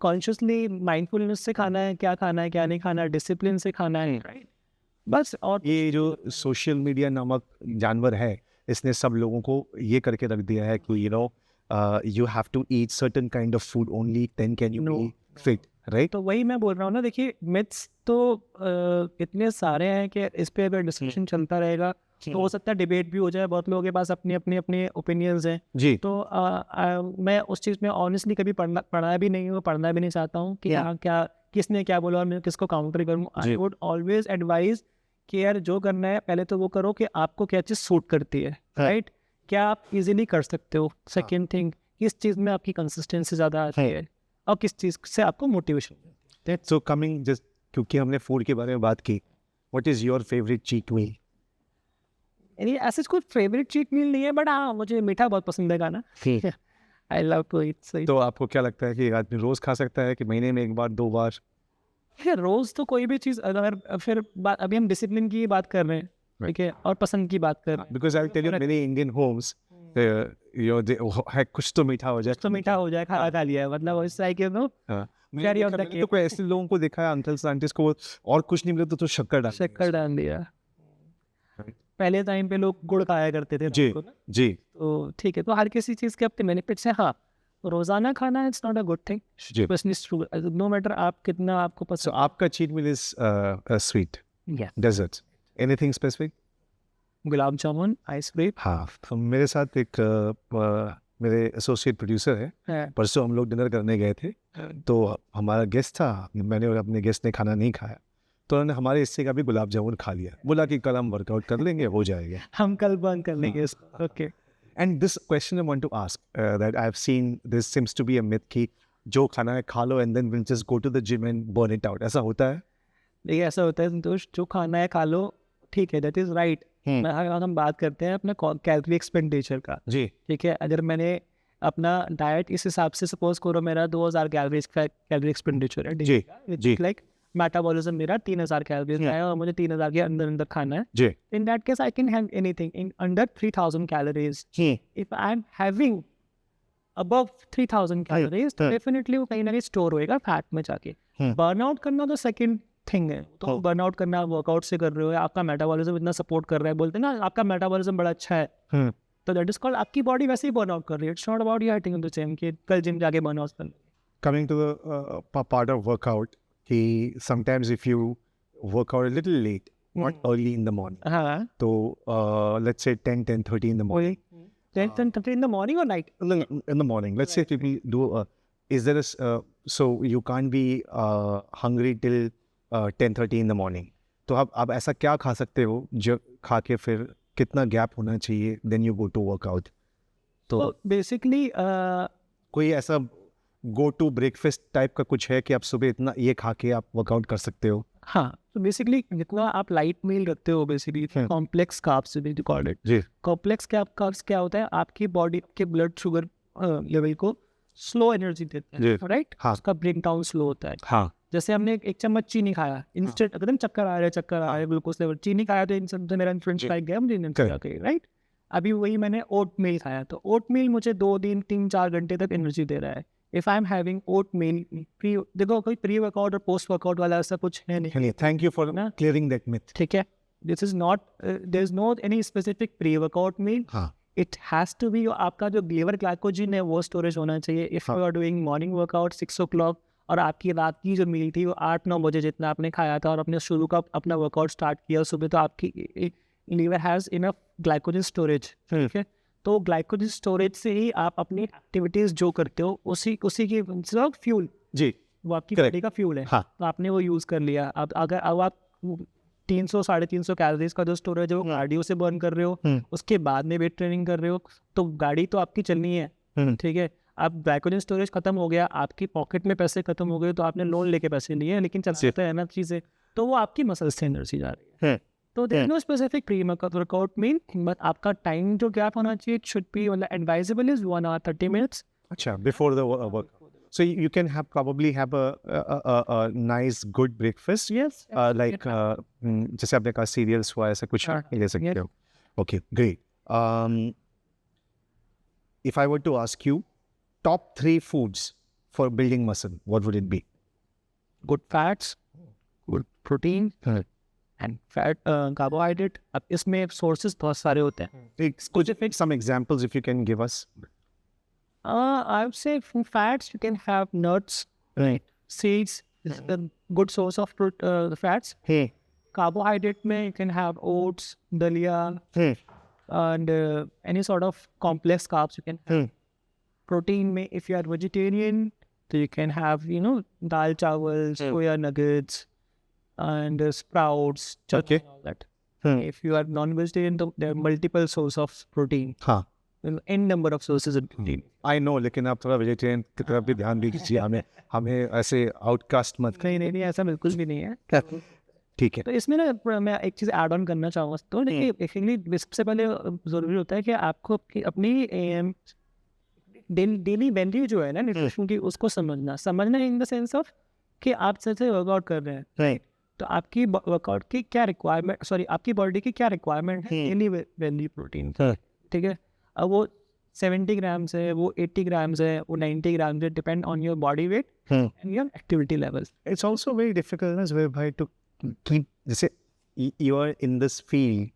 consciously mindfulness से खाना है, क्या खाना है, क्या नहीं खाना है, डिसिप्लिन से खाना है, राइट, बस। और ये जो सोशल मीडिया नामक जानवर है, इसने सब लोगों को ये करके रख दिया है कि you have to eat certain kind of food only, then can you be fit, right? तो वही मैं बोल रहा हूँ ना, देखिए मिथ्स तो इतने सारे हैं कि इस पे अगर डिस्कशन चलता रहेगा तो हो सकता है डिबेट भी हो जाए, बहुत लोगों के पास अपने अपने ओपिनियंस हैं जी। तो मैं उस चीज़ में ऑनेस्टली कभी पढ़ा भी नहीं हूँ, पढ़ना भी नहीं चाहता हूँ कि क्या किसने क्या बोला और मैं किसको काउंटर करूँ। आई वुड ऑलवेज एडवाइज कि यार जो करना है पहले तो वो करो कि आपको क्या चीज़ सूट करती है, राइट, क्या आप इजीली कर सकते हो। सेकेंड थिंग, किस चीज़ में आपकी कंसिस्टेंसी ज़्यादा आती है और किस चीज़ से आपको मोटिवेशन मिलती है। सो कमिंग जस्ट, क्योंकि हमने फूड के बारे में बात की, what is your favourite cheat meal? ऐसे कोई फेवरेट चीट मील नहीं है, बट हाँ मुझे मीठा बहुत पसंद है खाना। I love to eat. तो आपको क्या लगता है कि आदमी रोज़ खा सकता है कि महीने में एक बार, 2 बार? फिर रोज़ तो कोई भी चीज़, अगर फिर अभी हम डिसिप्लिन की बात कर रहे हैं, ठीक है, और पसंद की बात कर रहे हैं। Because I will tell you many Indian homes कुछ तो मीठा हो जाए, तो मीठा हो जाए, खाना खा लिया है, मतलब इट्स लाइक यू नो मैंने तो कोई ऐसे लोगों को देखा है, अंकल्स आंटीज को, और कुछ नहीं मिला तो शक्कर डाल दिया। पहले टाइम पे लोग गुड़ खाया करते थे जी जी। तो ठीक है, तो हर किसी चीज़ के अपने बेनिफिट्स हैं। हाँ, रोजाना खाना it's not a good thing, no matter आप कितना आपको पसंद। सो आपका cheat meal is sweet, desserts, anything specific? Gulab jamun, ice cream. हाँ, तो मेरे साथ एक मेरे एसोसिएट प्रोड्यूसर है, परसों हम लोग डिनर करने गए थे, तो हमारा गेस्ट था, मैंने और अपने गेस्ट ने खाना नहीं खाया, तो उन्होंने हमारे हिस्से का भी गुलाब जामुन खा लिया, बोला कि कल हम वर्कआउट कर लेंगे, हो जाएगा. हम कल बंद कर लेंगे इसको. Okay. And this question I want to ask, that I've seen, this seems to be a myth कि जो खाना है खा लो and then we'll just go to the gym and burn it out. ऐसा होता है? देखिए ऐसा होता है संतोष, जो खाना है खा लो, ठीक है, दैट इज राइट. अगर हम बात करते हैं अपने कैलोरी एक्सपेंडिचर का, जी. ठीक है, अगर मैंने अपना डाइट इस हिसाब से सपोज करो मेरा 2000 कैलोरी एक्सपेंडिचर है, जी, जी. लाइक मेटाबॉलिज्म मेरा 3000 कैलोरीज है और मुझे 3000 के अंदर अंदर खाना है. जी. In that case I can have anything in under 3000 calories. If I am having above 3000 calories तो डेफिनेटली वो कहीं ना कहीं स्टोर होएगा फैट में जाके. बर्नआउट करना तो सेकंड थिंग है. तो बर्नआउट करना आप वर्कआउट से कर रहे हो, आपका मेटाबॉलिज्म इतना सपोर्ट कर रहा है, बोलते हैं ना आपका मेटाबॉलिज्म बड़ा अच्छा है, तो दैट इज कॉल्ड आपकी बॉडी वैसे ही बर्नआउट कर रही है. It's not about you hitting the gym कि कल जिम जाके बर्नआउट करना. Coming to the part of workout, sometimes if you work out a little late, not early in the morning, हाँ. so let's say 10:30 in the morning. 10:30 in the morning or night? In the morning, let's say people do, is there so you can't be hungry till 10:30 in the morning. तो आप ऐसा क्या खा सकते हो जो खा के फिर कितना गैप होना चाहिए then you go to workout? तो बेसिकली कोई ऐसा गो टू ब्रेकफास्ट टाइप का कुछ है कि आप सुबह इतना ये खा के आप वर्कआउट कर सकते हो? हाँ, तो बेसिकली जितना आप लाइट मील रखते हो, basically complex carbs we call it. जी. कॉम्प्लेक्स कार्ब्स क्या होता है, आपकी बॉडी के ब्लड शुगर लेवल को स्लो एनर्जी देते हैं, राइट? हाँ. उसका ब्रेक डाउन स्लो होता है. हाँ. जैसे हमने एक चम्मच चीनी खाया, इंस्टेंट एकदम चक्कर आ रहा है ग्लूकोज लेवल. चीनी खाया तो इंस्टेंट मेरा फ्रेंच फ्राई गया, मुझे एनर्जी, राइट? अभी वही मैंने ओट मील खाया, तो ओट मील मुझे 2 दिन 3-4 घंटे तक एनर्जी दे रहा है. If I am having oatmeal, देखो कोई प्री वर्कआउट और पोस्ट वर्कआउट वाला ऐसा कुछ है नहीं. Thank you for clearing that myth. ठीक है, this is not, there is no any specific pre workout meal. हाँ. इट हैज टू बी आपका जो लीवर ग्लाइकोजन है वो स्टोरेज होना चाहिए. If you are doing morning workout 6 o'clock और आपकी रात की जो मील थी वो 8-9 बजे जितना आपने खाया था और अपने शुरू का अपना वर्कआउट स्टार्ट किया सुबह, तो आपकी liver has enough glycogen storage. ठीक है, तो ग्लाइकोजन स्टोरेज से ही आप अपनी एक्टिविटीज जो करते हो उसी की फ्यूल, जी, वो आपकी बॉडी का फ्यूल है. हाँ. तो आपने वो यूज कर लिया. अब अगर अब आप 300-350 कैलोरीज का जो स्टोरेज है वो कार्डियो से बर्न कर रहे हो, उसके बाद में वेट ट्रेनिंग कर रहे हो, तो गाड़ी तो आपकी चलनी है. ठीक है, अब ग्लाइकोजन स्टोरेज खत्म हो गया, आपकी पॉकेट में पैसे खत्म हो गए, तो आपने लोन लेके पैसे लिए, लेकिन चलते हैं ना चीजें, तो वो आपकी मसल्स से एनर्जी जा रही है. तो there is no specific pre workout meal, but आपका टाइम जो गैप होना चाहिए, इट शुड बी, मतलब एडवाइजेबल इज 1 hour 30 minutes. अच्छा, before the work. So you can probably have a nice good breakfast. Yes. Like जैसे आपने कहा cereals हुआ, ऐसा कुछ ले सकते हो. Okay, great. If I were to ask you top 3 foods for building muscle, what would it be? Good fats, good protein, and fat carbohydrate. अब इसमें sources बहुत सारे होते हैं. Specific some examples if you can give us. I would say from fats you can have nuts, Right. seeds is a good source of the fats. Carbohydrate में you can have oats, dalia, and any sort of complex carbs you can have. Protein में if you are vegetarian, so you can have, you know, dal chawal, soya nuggets, and sprouts, Okay. all that. If you are non-vegetarian, there are multiple sources of protein. हाँ. N number of sources of protein. I know, लेकिन आप थोड़ा vegetarian की तरफ भी ध्यान दीजिए. हमें ऐसे आउटकास्ट मत. नहीं ऐसा बिल्कुल भी नहीं है. ठीक है. तो इसमें ना मैं एक चीज़ ऐड ऑन करना चाहूँगा. तो देखिए बेसिकली सबसे पहले ज़रूरी होता है कि आपको अपनी डेली वैल्यू जो है ना न्यूट्रिशन की, उसको समझना इन द सेंस ऑफ कि आप जैसे वर्कआउट कर रहे हैं, राइट, तो आपकी वर्कआउट की क्या रिक्वायरमेंट, सॉरी आपकी बॉडी की क्या रिक्वायरमेंट है डेली वैल्यू प्रोटीन. ठीक है, अब वो 70 ग्राम्स है, वो 80 ग्राम्स है, वो 90 ग्राम्स है, depend on your body weight and your activity levels. It's also very difficult as well, bhai, to keep, जैसे you are in this field,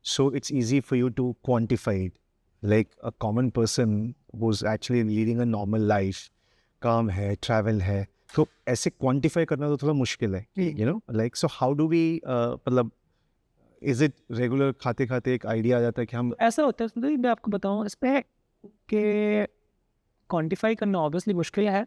so it's easy for you to quantify it. Like a common person who's actually leading a normal life, काम है, travel है, तो ऐसे quantify करना तो थोड़ा मुश्किल है, you know, like so how do we मतलब is it regular खाते खाते एक आइडिया आ जाता है कि हम ऐसा होता है. तो मैं आपको बताऊँ इस पर कि क्वान्टिफाई करना ऑब्वियसली मुश्किल है.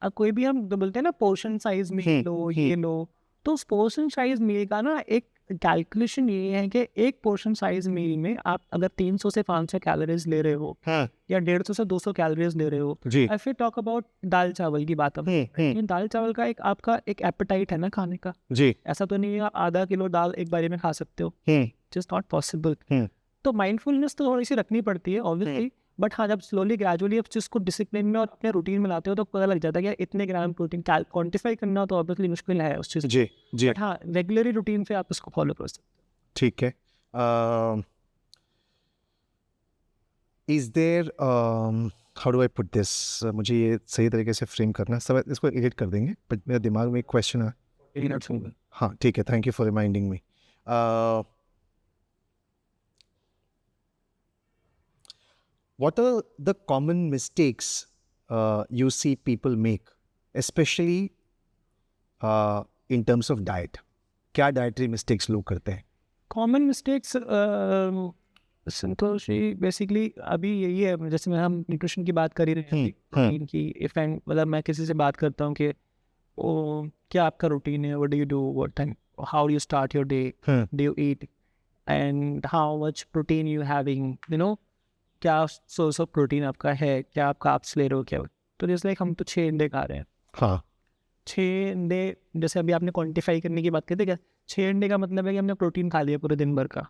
अब कोई भी हम तो बोलते हैं ना पोर्शन साइज में लो, ये लो, तो उस पोर्शन साइज मील का ना एक कैलकुलेशन ये है कि एक पोर्शन साइज मील में आप अगर 300 से 500 कैलोरीज ले रहे हो हाँ या 150 से 200 कैलोरीज ले रहे हो, जी आई फिर टॉक अबाउट दाल चावल की बात अब ये दाल चावल का एक आपका एक एपेटाइट है ना खाने का, जी ऐसा तो नहीं है आप आधा किलो दाल एक बारी में खा सकते हो, जस्ट नॉट पॉसिबल। तो माइंडफुलनेस तो थोड़ी सी रखनी पड़ती है ऑब्वियसली, बट हाँ जब स्लोली ग्रेजुअली आप चीज़ को डिसिप्लिन में और अपने रूटीन में लाते हो तो पता लग जाता है कि इतने ग्राम प्रोटीन क्वान्टिफाई करना तो ऑब्वियसली मुश्किल है उस चीज़, जी जी बट हाँ रेगुलरली रूटीन से आप उसको फॉलो कर सकते हो। ठीक है। Is there how do I put this, मुझे ये सही तरीके से फ्रेम करना, सब इसको एडिट कर देंगे, बट मेरे दिमाग में एक क्वेश्चन है। हाँ ठीक है, thank you for reminding me. What are the common mistakes you see people make, especially in terms of diet? क्या dietary mistakes लोग करते हैं? Common mistakes Santosh ji basically अभी यही है, जैसे मैं हम न्यूट्रिशन की बात कर ही रहे हैं प्रोटीन की, इफ मतलब मैं किसी से बात करता हूँ कि ओ क्या आपका रूटीन है, what do you do, what time, how do you start your day, do you eat and how much protein you having, you know क्या सोर्स ऑफ प्रोटीन आपका है, क्या आप कार्ब्स ले रहे हो, क्या, तो जैसे लाइक हम तो 6 अंडे खा रहे हैं, हाँ 6 अंडे, जैसे अभी आपने क्वान्टिफाई करने की बात की थी क्या, 6 अंडे का मतलब है कि हमने प्रोटीन खा लिया पूरे दिन भर का।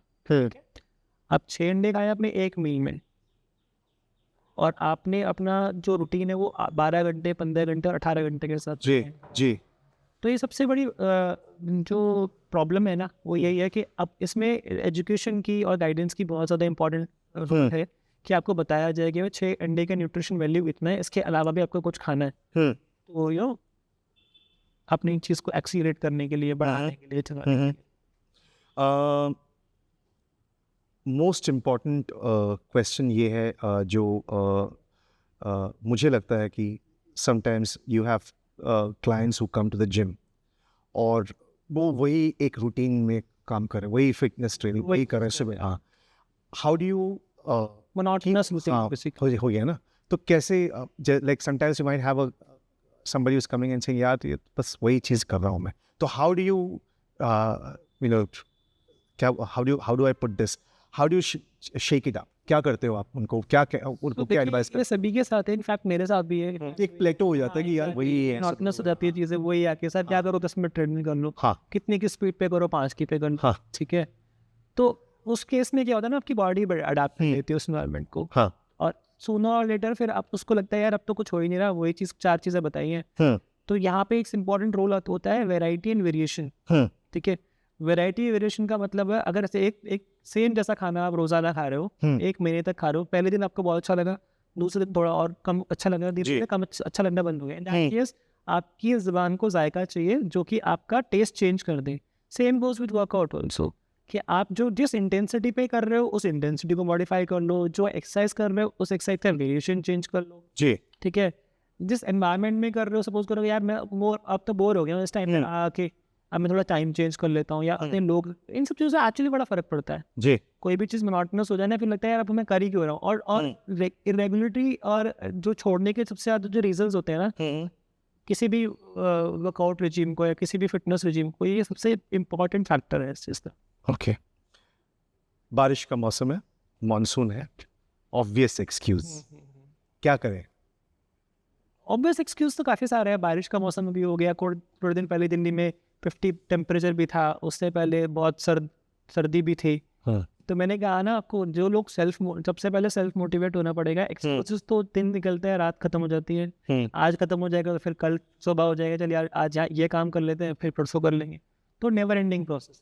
अब 6 अंडे खाए आपने एक मील में, और आपने अपना जो रूटीन है वो 12 घंटे 15 घंटे और 18 घंटे के साथ जी जी तो ये सबसे बड़ी जो प्रॉब्लम है ना वो यही है कि अब इसमें एजुकेशन की और गाइडेंस की बहुत ज़्यादा इंपॉर्टेंट रोल है कि आपको बताया जाए कि 6 अंडे का न्यूट्रिशन वैल्यू इतना है, इसके अलावा भी आपको कुछ खाना है, तो यू नो अपनी चीज़ को एक्सीलेट करने के लिए, बढ़ाने के लिए, चलाने के लिए। मोस्ट इम्पॉर्टेंट क्वेश्चन ये है जो मुझे लगता है कि sometimes you have clients who come to the gym और वो वही एक रूटीन में काम कर रहे हैं, वही फिटनेस ट्रेनिंग वही कर रहे हैं सुबह, हाँ, how do you monotonous routine हो गया ना, तो कैसे like sometimes you might have somebody who's coming and saying यार तो ये बस वही चीज़ कर रहा हूँ मैं, तो how do you you know क्या how do I put this, how do you shake it up, क्या करते हो आप उनको, उनको क्या एडवाइस ये सभी के साथ है, इनफैक्ट मेरे साथ भी है, एक प्लेटो हो जाता है कि यार वही है, मोनोटोनस हो जाती है चीज़ें, वही आके सर क्या करो 10 मिनट ट्रेडमिल कर लो, हाँ कितने की स्पीड पे करो, 5 की पे कर लो, हाँ ठीक है, तो उस केस में क्या होता है ना आपकी बॉडी अडाप्ट कर लेती है उस एनवायरनमेंट को, हाँ और सूनर और लेटर फिर आप उसको लगता है यार अब तो कुछ हो ही नहीं रहा, वही चीज़ 4 चीज़ें बताई हैं, तो यहाँ पे एक इम्पॉर्टेंट रोल होता है वेराइटी एंड वेरिएशन, ठीक है, वेराइटी वेरिएशन का मतलब है अगर एक सेम जैसा खाना आप रोजाना खा रहे हो, 1 महीने तक खा रहे हो, पहले दिन आपको बहुत अच्छा लगा, दूसरे दिन थोड़ा और कम अच्छा लगा, धीरे धीरे कम अच्छा लगना बंद हो गया, इन दैट केस आपकी ज़ुबान को जायका चाहिए जो कि आपका टेस्ट चेंज कर दे। Same goes with workout also, कि आप जो जिस इंटेंसिटी पे कर रहे हो उस इंटेंसिटी को मॉडिफाई कर लो, जो एक्सरसाइज कर रहे हो उस एक्सरसाइज का वेरिएशन चेंज कर लो जी, ठीक है, जिस एनवायरनमेंट में कर रहे हो, सपोज करो यार मैं अब तो बोर हो गया हूँ इस टाइम पे आके, अब मैं थोड़ा टाइम चेंज कर लेता हूँ, या अपने लोग, इन सब चीज़ों से एक्चुअली बड़ा फर्क पड़ता है जी, कोई भी चीज़ मोनोटोनस हो जाए ना फिर लगता है यार अब मैं कर ही क्यों रहा हूँ, और इरेगुलरिटी और जो छोड़ने के सबसे ज़्यादा जो रीजंस होते हैं ना किसी भी वर्कआउट रिजीम को या किसी भी फिटनेस रिजीम को, ये सबसे इम्पॉर्टेंट फैक्टर है इस चीज़ का। ओके, बारिश का मौसम है, मानसून है, ऑब्वियस एक्सक्यूज, क्या करें? ऑब्वियस एक्सक्यूज तो काफ़ी सारे हैं, बारिश का मौसम भी हो गया, थोड़े दिन पहले दिल्ली में 50 टेम्परेचर भी था, उससे पहले बहुत सर्दी भी थी, तो मैंने कहा ना आपको जो लोग सबसे पहले सेल्फ मोटिवेट होना पड़ेगा, एक्सक्यूजेस तो दिन निकलते हैं रात खत्म हो जाती है, आज खत्म हो जाएगा तो फिर कल सुबह हो जाएगा, चल यार आज ये काम कर लेते हैं फिर परसों कर लेंगे, तो नेवर एंडिंग प्रोसेस,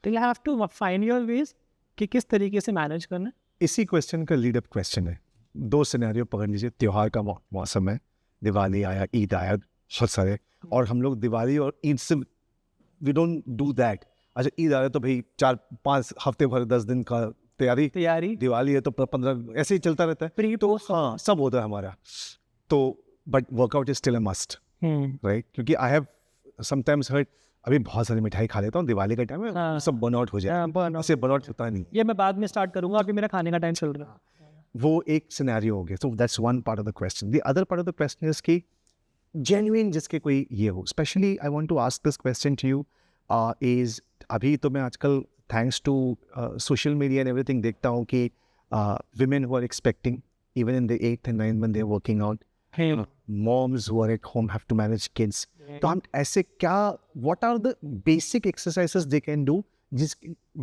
तो you have to find your ways कि किस तरीके से मैनेज करना। इसी क्वेश्चन का लीड अप क्वेश्चन है, 2 सिनेरियो पकड़ लीजिए, त्योहार का मौसम है, दिवाली आया, ईद आया, बहुत सारे, और हम लोग दिवाली और ईद से वी डोंट डू दैट, अच्छा ईद आ रहा है तो भाई 4-5 हफ्ते भर 10 दिन का तैयारी, दिवाली है तो 15 ऐसे ही चलता रहता है, तो हाँ सब होता है हमारा, तो but workout is still a must, right, क्योंकि आई हैव समटाइम्स हर्ड, अभी बहुत सारी मिठाई खा लेता हूँ दिवाली का टाइम में, सब बर्नआउट हो जाए, इससे बर्नआउट होता नहीं, ये मैं बाद में स्टार्ट करूंगा, अभी मेरा खाने का टाइम चल रहा है, वो एक सिनेरियो हो गया, so that's one part of the question. The other part of the question is कि genuine जिसके कोई ये हो. Especially I want to ask this question to you is अभी तो मैं आजकल thanks to social media and everything देखता हूँ कि women who are expecting even in the 8th and 9th when they are working out, moms who are at home have to manage kids. तो हम ऐसे क्या, what are the basic exercises they can do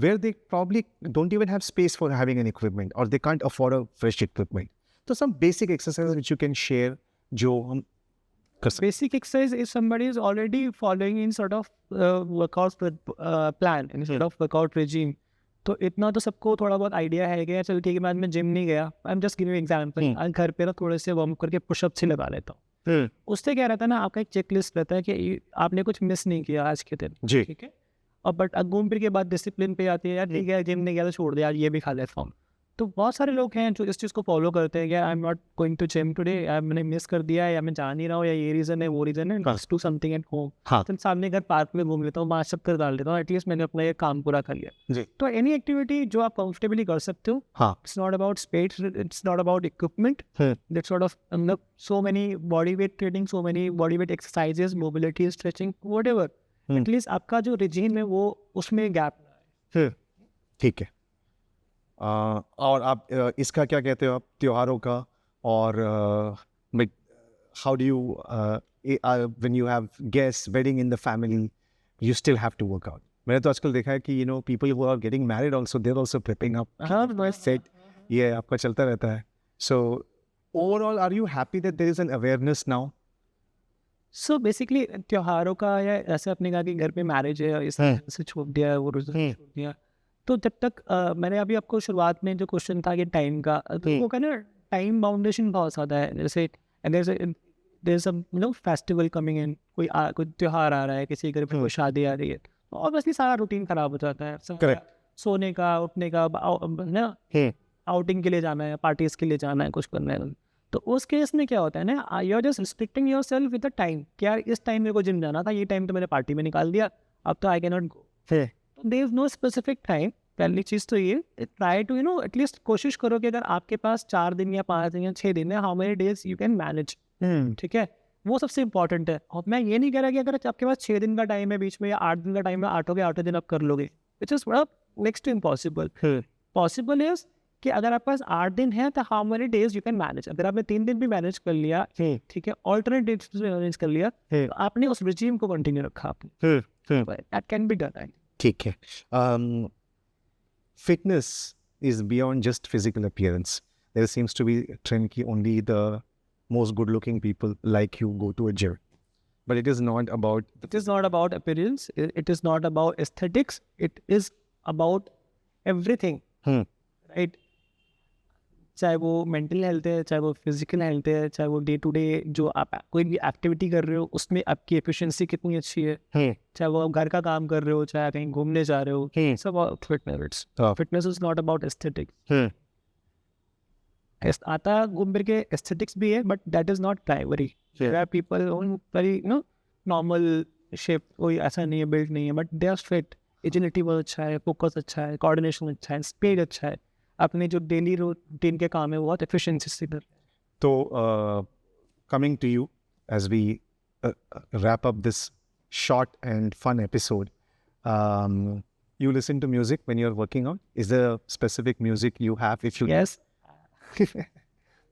where they probably don't even have space for having an equipment or they can't afford a fresh equipment. So some basic exercises which you can share जो हम कर सकते. Basic exercise if somebody is already following in sort of workout plan in sort of workout regime, तो इतना तो सबको थोड़ा बहुत आइडिया है कि चल ठीक है, मैं आज मैं जिम नहीं गया, I am just giving example, आज घर पे ना थोड़े से वार्म करके पुशअप्स ही लगा लेता हूँ. उससे क्या रहता है ना, आपका एक चेक लिस्ट रहता है कि आपने कुछ मिस नहीं किया आज के दिन. जी. ठीक है. और बट घूम फिर के बाद डिसिप्लिन पे आती है, यार ठीक है जिम नहीं गया तो छोड़ दे यार, ये भी खा लेता हूँ. तो बहुत सारे लोग हैं जो इस चीज़ को फॉलो करते हैं कि I am not going to gym today, मैंने मिस कर दिया है या मैं जा नहीं रहा हूँ या ये रीज़न है वो रीज़न है, just do something at home. हाँ. तो सामने घर पार्क में घूम लेता हूँ, 5 चक्कर डाल लेता हूँ, एटलीस्ट मैंने अपना ये काम पूरा कर लिया. जी. तो एनी एक्टिविटी जो आप कंफर्टेबली कर सकते हो. हाँ. It's not about space, it's not about equipment, that's sort of मतलब so many body weight training, so many body weight exercises, mobility, stretching, whatever, at least आपका जो रिजीन है वो उसमें गैप ना है. ठीक है. और आप इसका क्या कहते हो आप त्योहारों का, और how do you when you have guest wedding in the family you still have to work out. मैंने तो आजकल देखा है कि you know people who are getting married also they are also preparing up set, ये आपका चलता रहता है. So overall are you happy that there is an awareness now? So basically त्योहारों का या ऐसे अपने कहा कि घर पे मैरिज है इस तरह से छोड़ दिया, वो रोज़ा छोड़ दिया. तो जब तक मैंने अभी आपको शुरुआत में जो क्वेश्चन था कि टाइम का, तो वो कहना टाइम बाउंडेशन बहुत ज़्यादा है. जैसे there is a festival coming in, कोई त्यौहार आ रहा है, किसी घर पे कोई शादी आ रही है, तो ऑब्वियसली सारा रूटीन खराब हो जाता है. सोने का, उठने का, ना आउटिंग के लिए जाना है, पार्टीज के लिए जाना है, कुछ करना है. तो उस केस में क्या होता है ना, you are just restricting yourself with the time कि यार इस टाइम मेरे को जिम जाना था, ये टाइम तो मैंने पार्टी में निकाल दिया, अब तो I can not go. There is no specific time. पहली चीज़ तो ये, ट्राई टू एटलीस्ट कोशिश करो कि अगर आपके पास 4 दिन या 5 दिन या 6 दिन है, how many days you can manage. ठीक है, वो सबसे इंपॉर्टेंट है. और मैं ये नहीं कह रहा कि अगर आपके पास 6 दिन का टाइम है बीच में या 8 दिन का टाइम है, 8 दिन आप कर लोगे, which is next to impossible. Possible is कि अगर आपके पास 8 दिन है तो how many days you can manage. अगर आपने 3 दिन भी मैनेज कर लिया, ठीक है, ऑल्टरनेट डेज भी मैनेज कर लिया, तो आपने उस रिजीम को कंटिन्यू रखा आपने. That can be done. ठीक है. Fitness is beyond just physical appearance. There seems to be a trend that only the most good-looking people like you go to a gym, but it is not about. It is not about appearance. It is not about aesthetics. It is about everything. Right? चाहे वो mental health है, चाहे वो physical health है, चाहे वो day to day जो आप कोई भी एक्टिविटी कर रहे हो उसमें आपकी एफिशिएंसी कितनी अच्छी है, चाहे वो आप घर का काम कर रहे हो, चाहे कहीं घूमने जा रहे हो, सब fitness. Fitness is not about aesthetics. आता घूम फिर के एस्थेटिक्स भी है, but that is not primary. People very normal shape, कोई ऐसा नहीं है, बिल्ड नहीं है, but they are fit. Agility बहुत अच्छा है, फोकस अच्छा है, कोऑर्डिनेशन अच्छा है, स्पीड अच्छा है, अपने जो डेली रूटीन के काम है वो बहुत एफिशिएंसी से कर. तो coming to you as we wrap up this short and fun episode, you listen to music when you're working out? Is there a specific music you have? If you yes.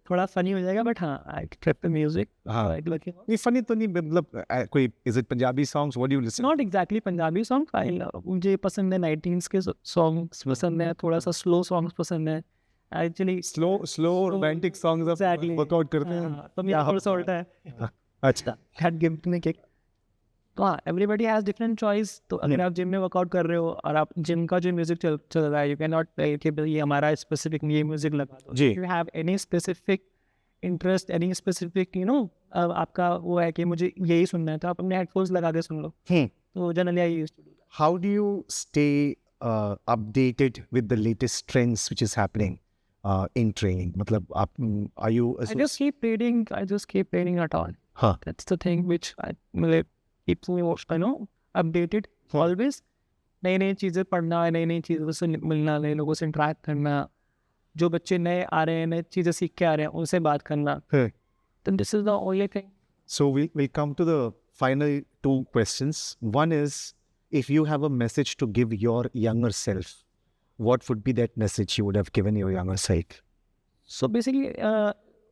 थोड़ा funny हो जाएगा, but हाँ, I prefer music. नहीं funny तो नहीं, मतलब कोई is it Punjabi songs? What do you listen? Not exactly Punjabi song. मुझे पसंद है 19s के सॉन्ग्स पसंद है, थोड़ा सा स्लो सॉन्ग्स पसंद है. एक्चुअली स्लो रोमांटिक सॉन्ग्स आप वर्कआउट करते हैं तो मेरा थोड़ा सा उल्टा है. अच्छा. That gives me kick. तो हाँ, एवरीबडी हैज डिफरेंट चॉइस. तो अगर आप जिम में वर्कआउट कर रहे हो और आप जिम का जो म्यूजिक चल रहा है, यू कैन नॉट कि ये हमारा स्पेसिफिक ये म्यूजिक लगा दो. You have any specific interest, any specific आपका वो है कि मुझे यही सुनना है, तो आप अपने हेडफोन्स लगा के सुन लो. तो generally I used to do that. How do you stay updated with the latest trends which is happening in training? मतलब आप are you? I just keep reading. I just keep reading at all. हाँ. That's the thing which keeps me updated always. नई नई चीज़ें पढ़ना, नई नई चीज़ों से मिलना, नए लोगों से इंटरेक्ट करना, जो बच्चे नए आ रहे हैं, नई चीज़ें सीख के आ रहे हैं, उनसे बात करना. तो this is the only thing. So we'll come to the final two questions. One is, if you have a message to give your younger self, what would be that message you would have given your younger self? So basically,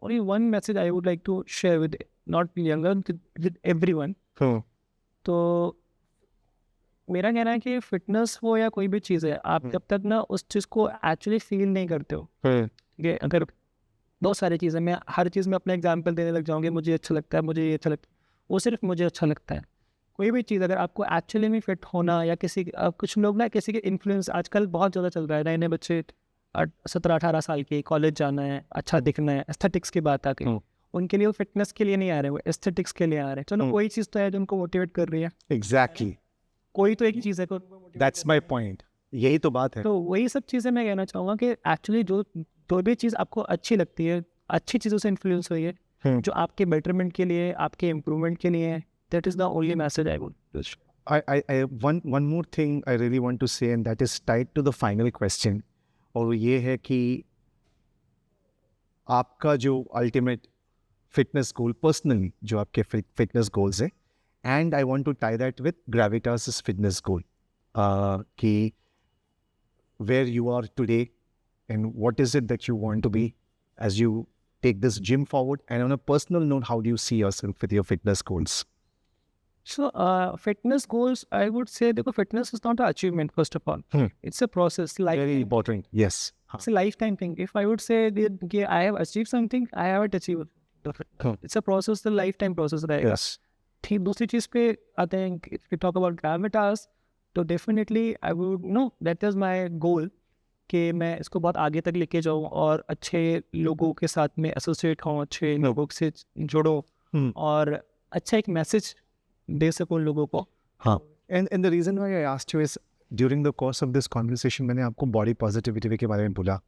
only one message I would like to share with not younger, with everyone. तो मेरा कहना है कि fitness हो या कोई भी चीज़ है, आप जब तक ना उस चीज़ को एक्चुअली फील नहीं करते हो, ठीक है, अगर बहुत सारी चीज़ें, मैं हर चीज़ में अपना एग्जांपल देने लग जाऊँगी, मुझे अच्छा लगता है, मुझे ये अच्छा लगता है, वो सिर्फ मुझे अच्छा लगता है। कोई भी चीज़ अगर आपको एक्चुअली में फिट होना या किसी कुछ लोग ना किसी के इन्फ्लुएंस आजकल बहुत ज़्यादा चल रहा है, नए नए बच्चे 17-18 साल के, कॉलेज जाना है, अच्छा दिखना है, एस्थेटिक्स की बात आके, उनके लिए वो फिटनेस के लिए नहीं आ रहे, वो एस्थेटिक्स के लिए आ रहे हैं। चलो कोई चीज़ तो है जो उनको मोटिवेट कर रही है, Exactly. कोई तो एक चीज़ है That's my point. यही तो बात है. तो वही सब चीज़ें मैं कहना चाहूँगा कि एक्चुअली जो भी चीज़ आपको अच्छी लगती है, अच्छी चीज़ों से इन्फ्लुएंस हुई है, जो आपके बेटरमेंट के लिए, आपके इम्प्रूवमेंट के लिए है, that is the only message I would. One more thing I really want to say, and that is tied to the final question, और वो ये है कि आपका जो ultimate fitness goal, personally जो आपके fitness goals है, and I want to tie that with Gravitas's fitness goal, कि where you are today and what is it that you want to be as you take this gym forward, and on a personal note, how do you see yourself with your fitness goals? So fitness goals, I would say, देखो, fitness is not an achievement first of all. It's a process, Very important. Yes. it's a lifetime thing. If I would say that I have achieved something, I haven't achieved the fitness. It's a process, the lifetime process रहेगा। Yes. ठीक, दूसरी चीज़ पे I think if we talk about gravitas, तो definitely I would that is my goal कि मैं इसको बहुत आगे तक लेके जाऊँ और अच्छे लोगों के साथ में एसोसिएट हूँ, अच्छे लोगों से जुड़ो और अच्छा एक मैसेज दे सकूँ लोगों को। हाँ, and the reason why I asked you is during the course of this conversation मैंने आपको body positivity के बारे में बोला।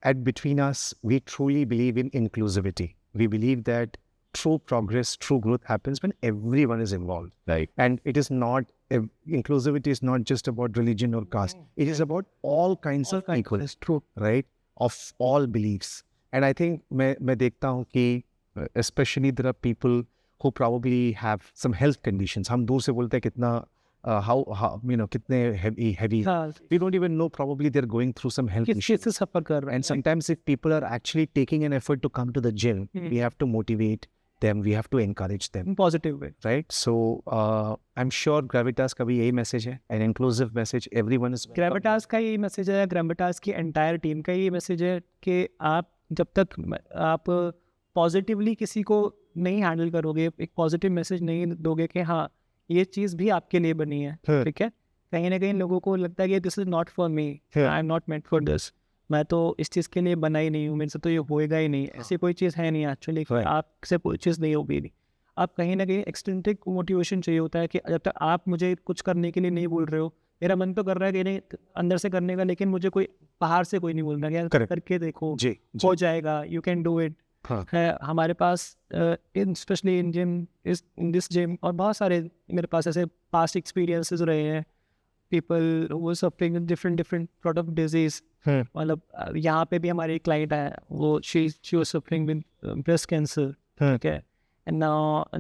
At Between Us, we truly believe in inclusivity. We believe that true progress, true growth happens when everyone is involved. Right. And it is not, inclusivity is not just about religion or caste. It is about all kinds of people. That's true. Right? Of all beliefs. And I think मैं देखता हूँ कि especially there are people who probably have some health conditions. हम दूर से बोलते हैं कितना how कितने heavy. हाँ, We don't even know, probably they're going through some health किस issues. चीज़ से सफ़र कर रहे हैं। And sometimes if people are actually taking an effort to come to the gym, we have to motivate them, we have to encourage them, positive way. right? So I'm sure Gravitas का भी यही message है, an inclusive message, everyone is welcome. Gravitas का यही message है, Gravitas की entire team का यही मैसेज है कि आप जब तक आप पॉजिटिवली किसी को नहीं हैंडल करोगे, एक पॉजिटिव मैसेज नहीं दोगे कि हाँ ये चीज़ भी आपके लिए बनी है, ठीक है, कहीं ना कहीं लोगों को लगता है कि this is not for me, I am not meant for this, मैं तो इस चीज़ के लिए बना ही नहीं हूँ, मेरे से तो ये होएगा ही नहीं, ऐसी कोई चीज़ है नहीं एक्चुअली, आपसे कोई चीज़ नहीं होगी नहीं। आप कहीं ना कहीं एक्सटेंटिक मोटिवेशन चाहिए होता है कि जब तक आप मुझे कुछ करने के लिए नहीं बोल रहे हो, मेरा मन तो कर रहा है कि नहीं अंदर से करने का, लेकिन मुझे कोई बाहर से कोई नहीं बोल रहा है कि करके देखो, हो जाएगा, यू कैन डू इट। है हमारे पास स्पेशली इन दिस जिम और बहुत सारे मेरे पास ऐसे पास्ट एक्सपीरियंसेस रहे हैं, people who were suffering with different sort of disease. मतलब यहाँ पे भी हमारे क्लाइंट है, वो she was suffering with breast cancer, ठीक है, and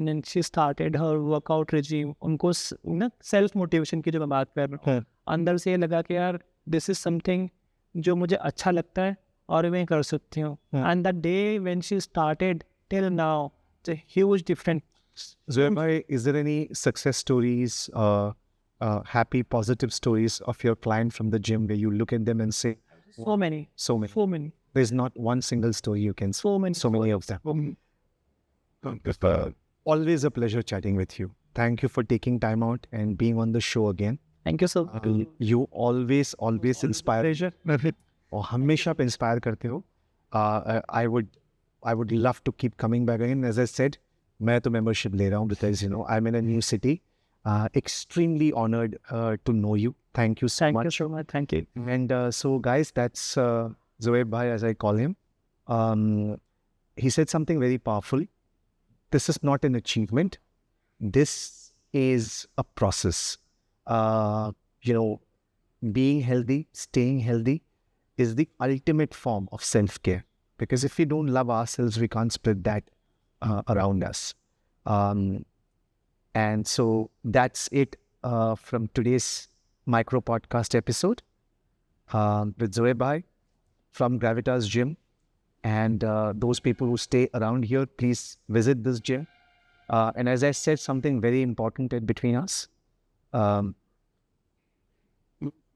then she started her workout regime. उनको ना सेल्फ मोटिवेशन की जो मैं बात कर रहा हूँ, अंदर से ये लगा कि यार दिस इज समथिंग जो मुझे अच्छा लगता है और मैं कर सकती हूँ। And that day when she started till now it's a huge difference. Zohaib bhai, is there any success stories, happy, positive stories of your client from the gym where you look at them and say, So many. There's not one single story you can say. So many of them. Always a pleasure chatting with you. Thank you for taking time out and being on the show again. Thank you so much. You always inspire. और हमेशा आप inspire करते हो. I would love to keep coming back again. As I said, मैं तो membership ले रहा हूँ because I'm in a new city. Extremely honored to know you. Thank you so much. Thank you so much. Thank you. And so guys, that's Zohaib bhai, as I call him. He said something very powerful. This is not an achievement. This is a process. Being healthy, staying healthy is the ultimate form of self-care. Because if we don't love ourselves, we can't spread that around us. And so that's it from today's micro podcast episode with Zoe Bhai from Gravitas Gym. And those people who stay around here, please visit this gym. And as I said, something very important between us.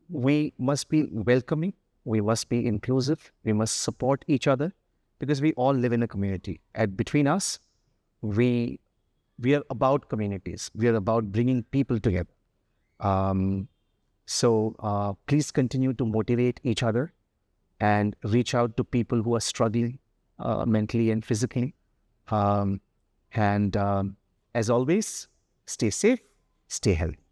We must be welcoming. We must be inclusive. We must support each other because we all live in a community. And between us, we are about communities. We are about bringing people together. So please continue to motivate each other and reach out to people who are struggling mentally and physically. And as always, stay safe, stay healthy.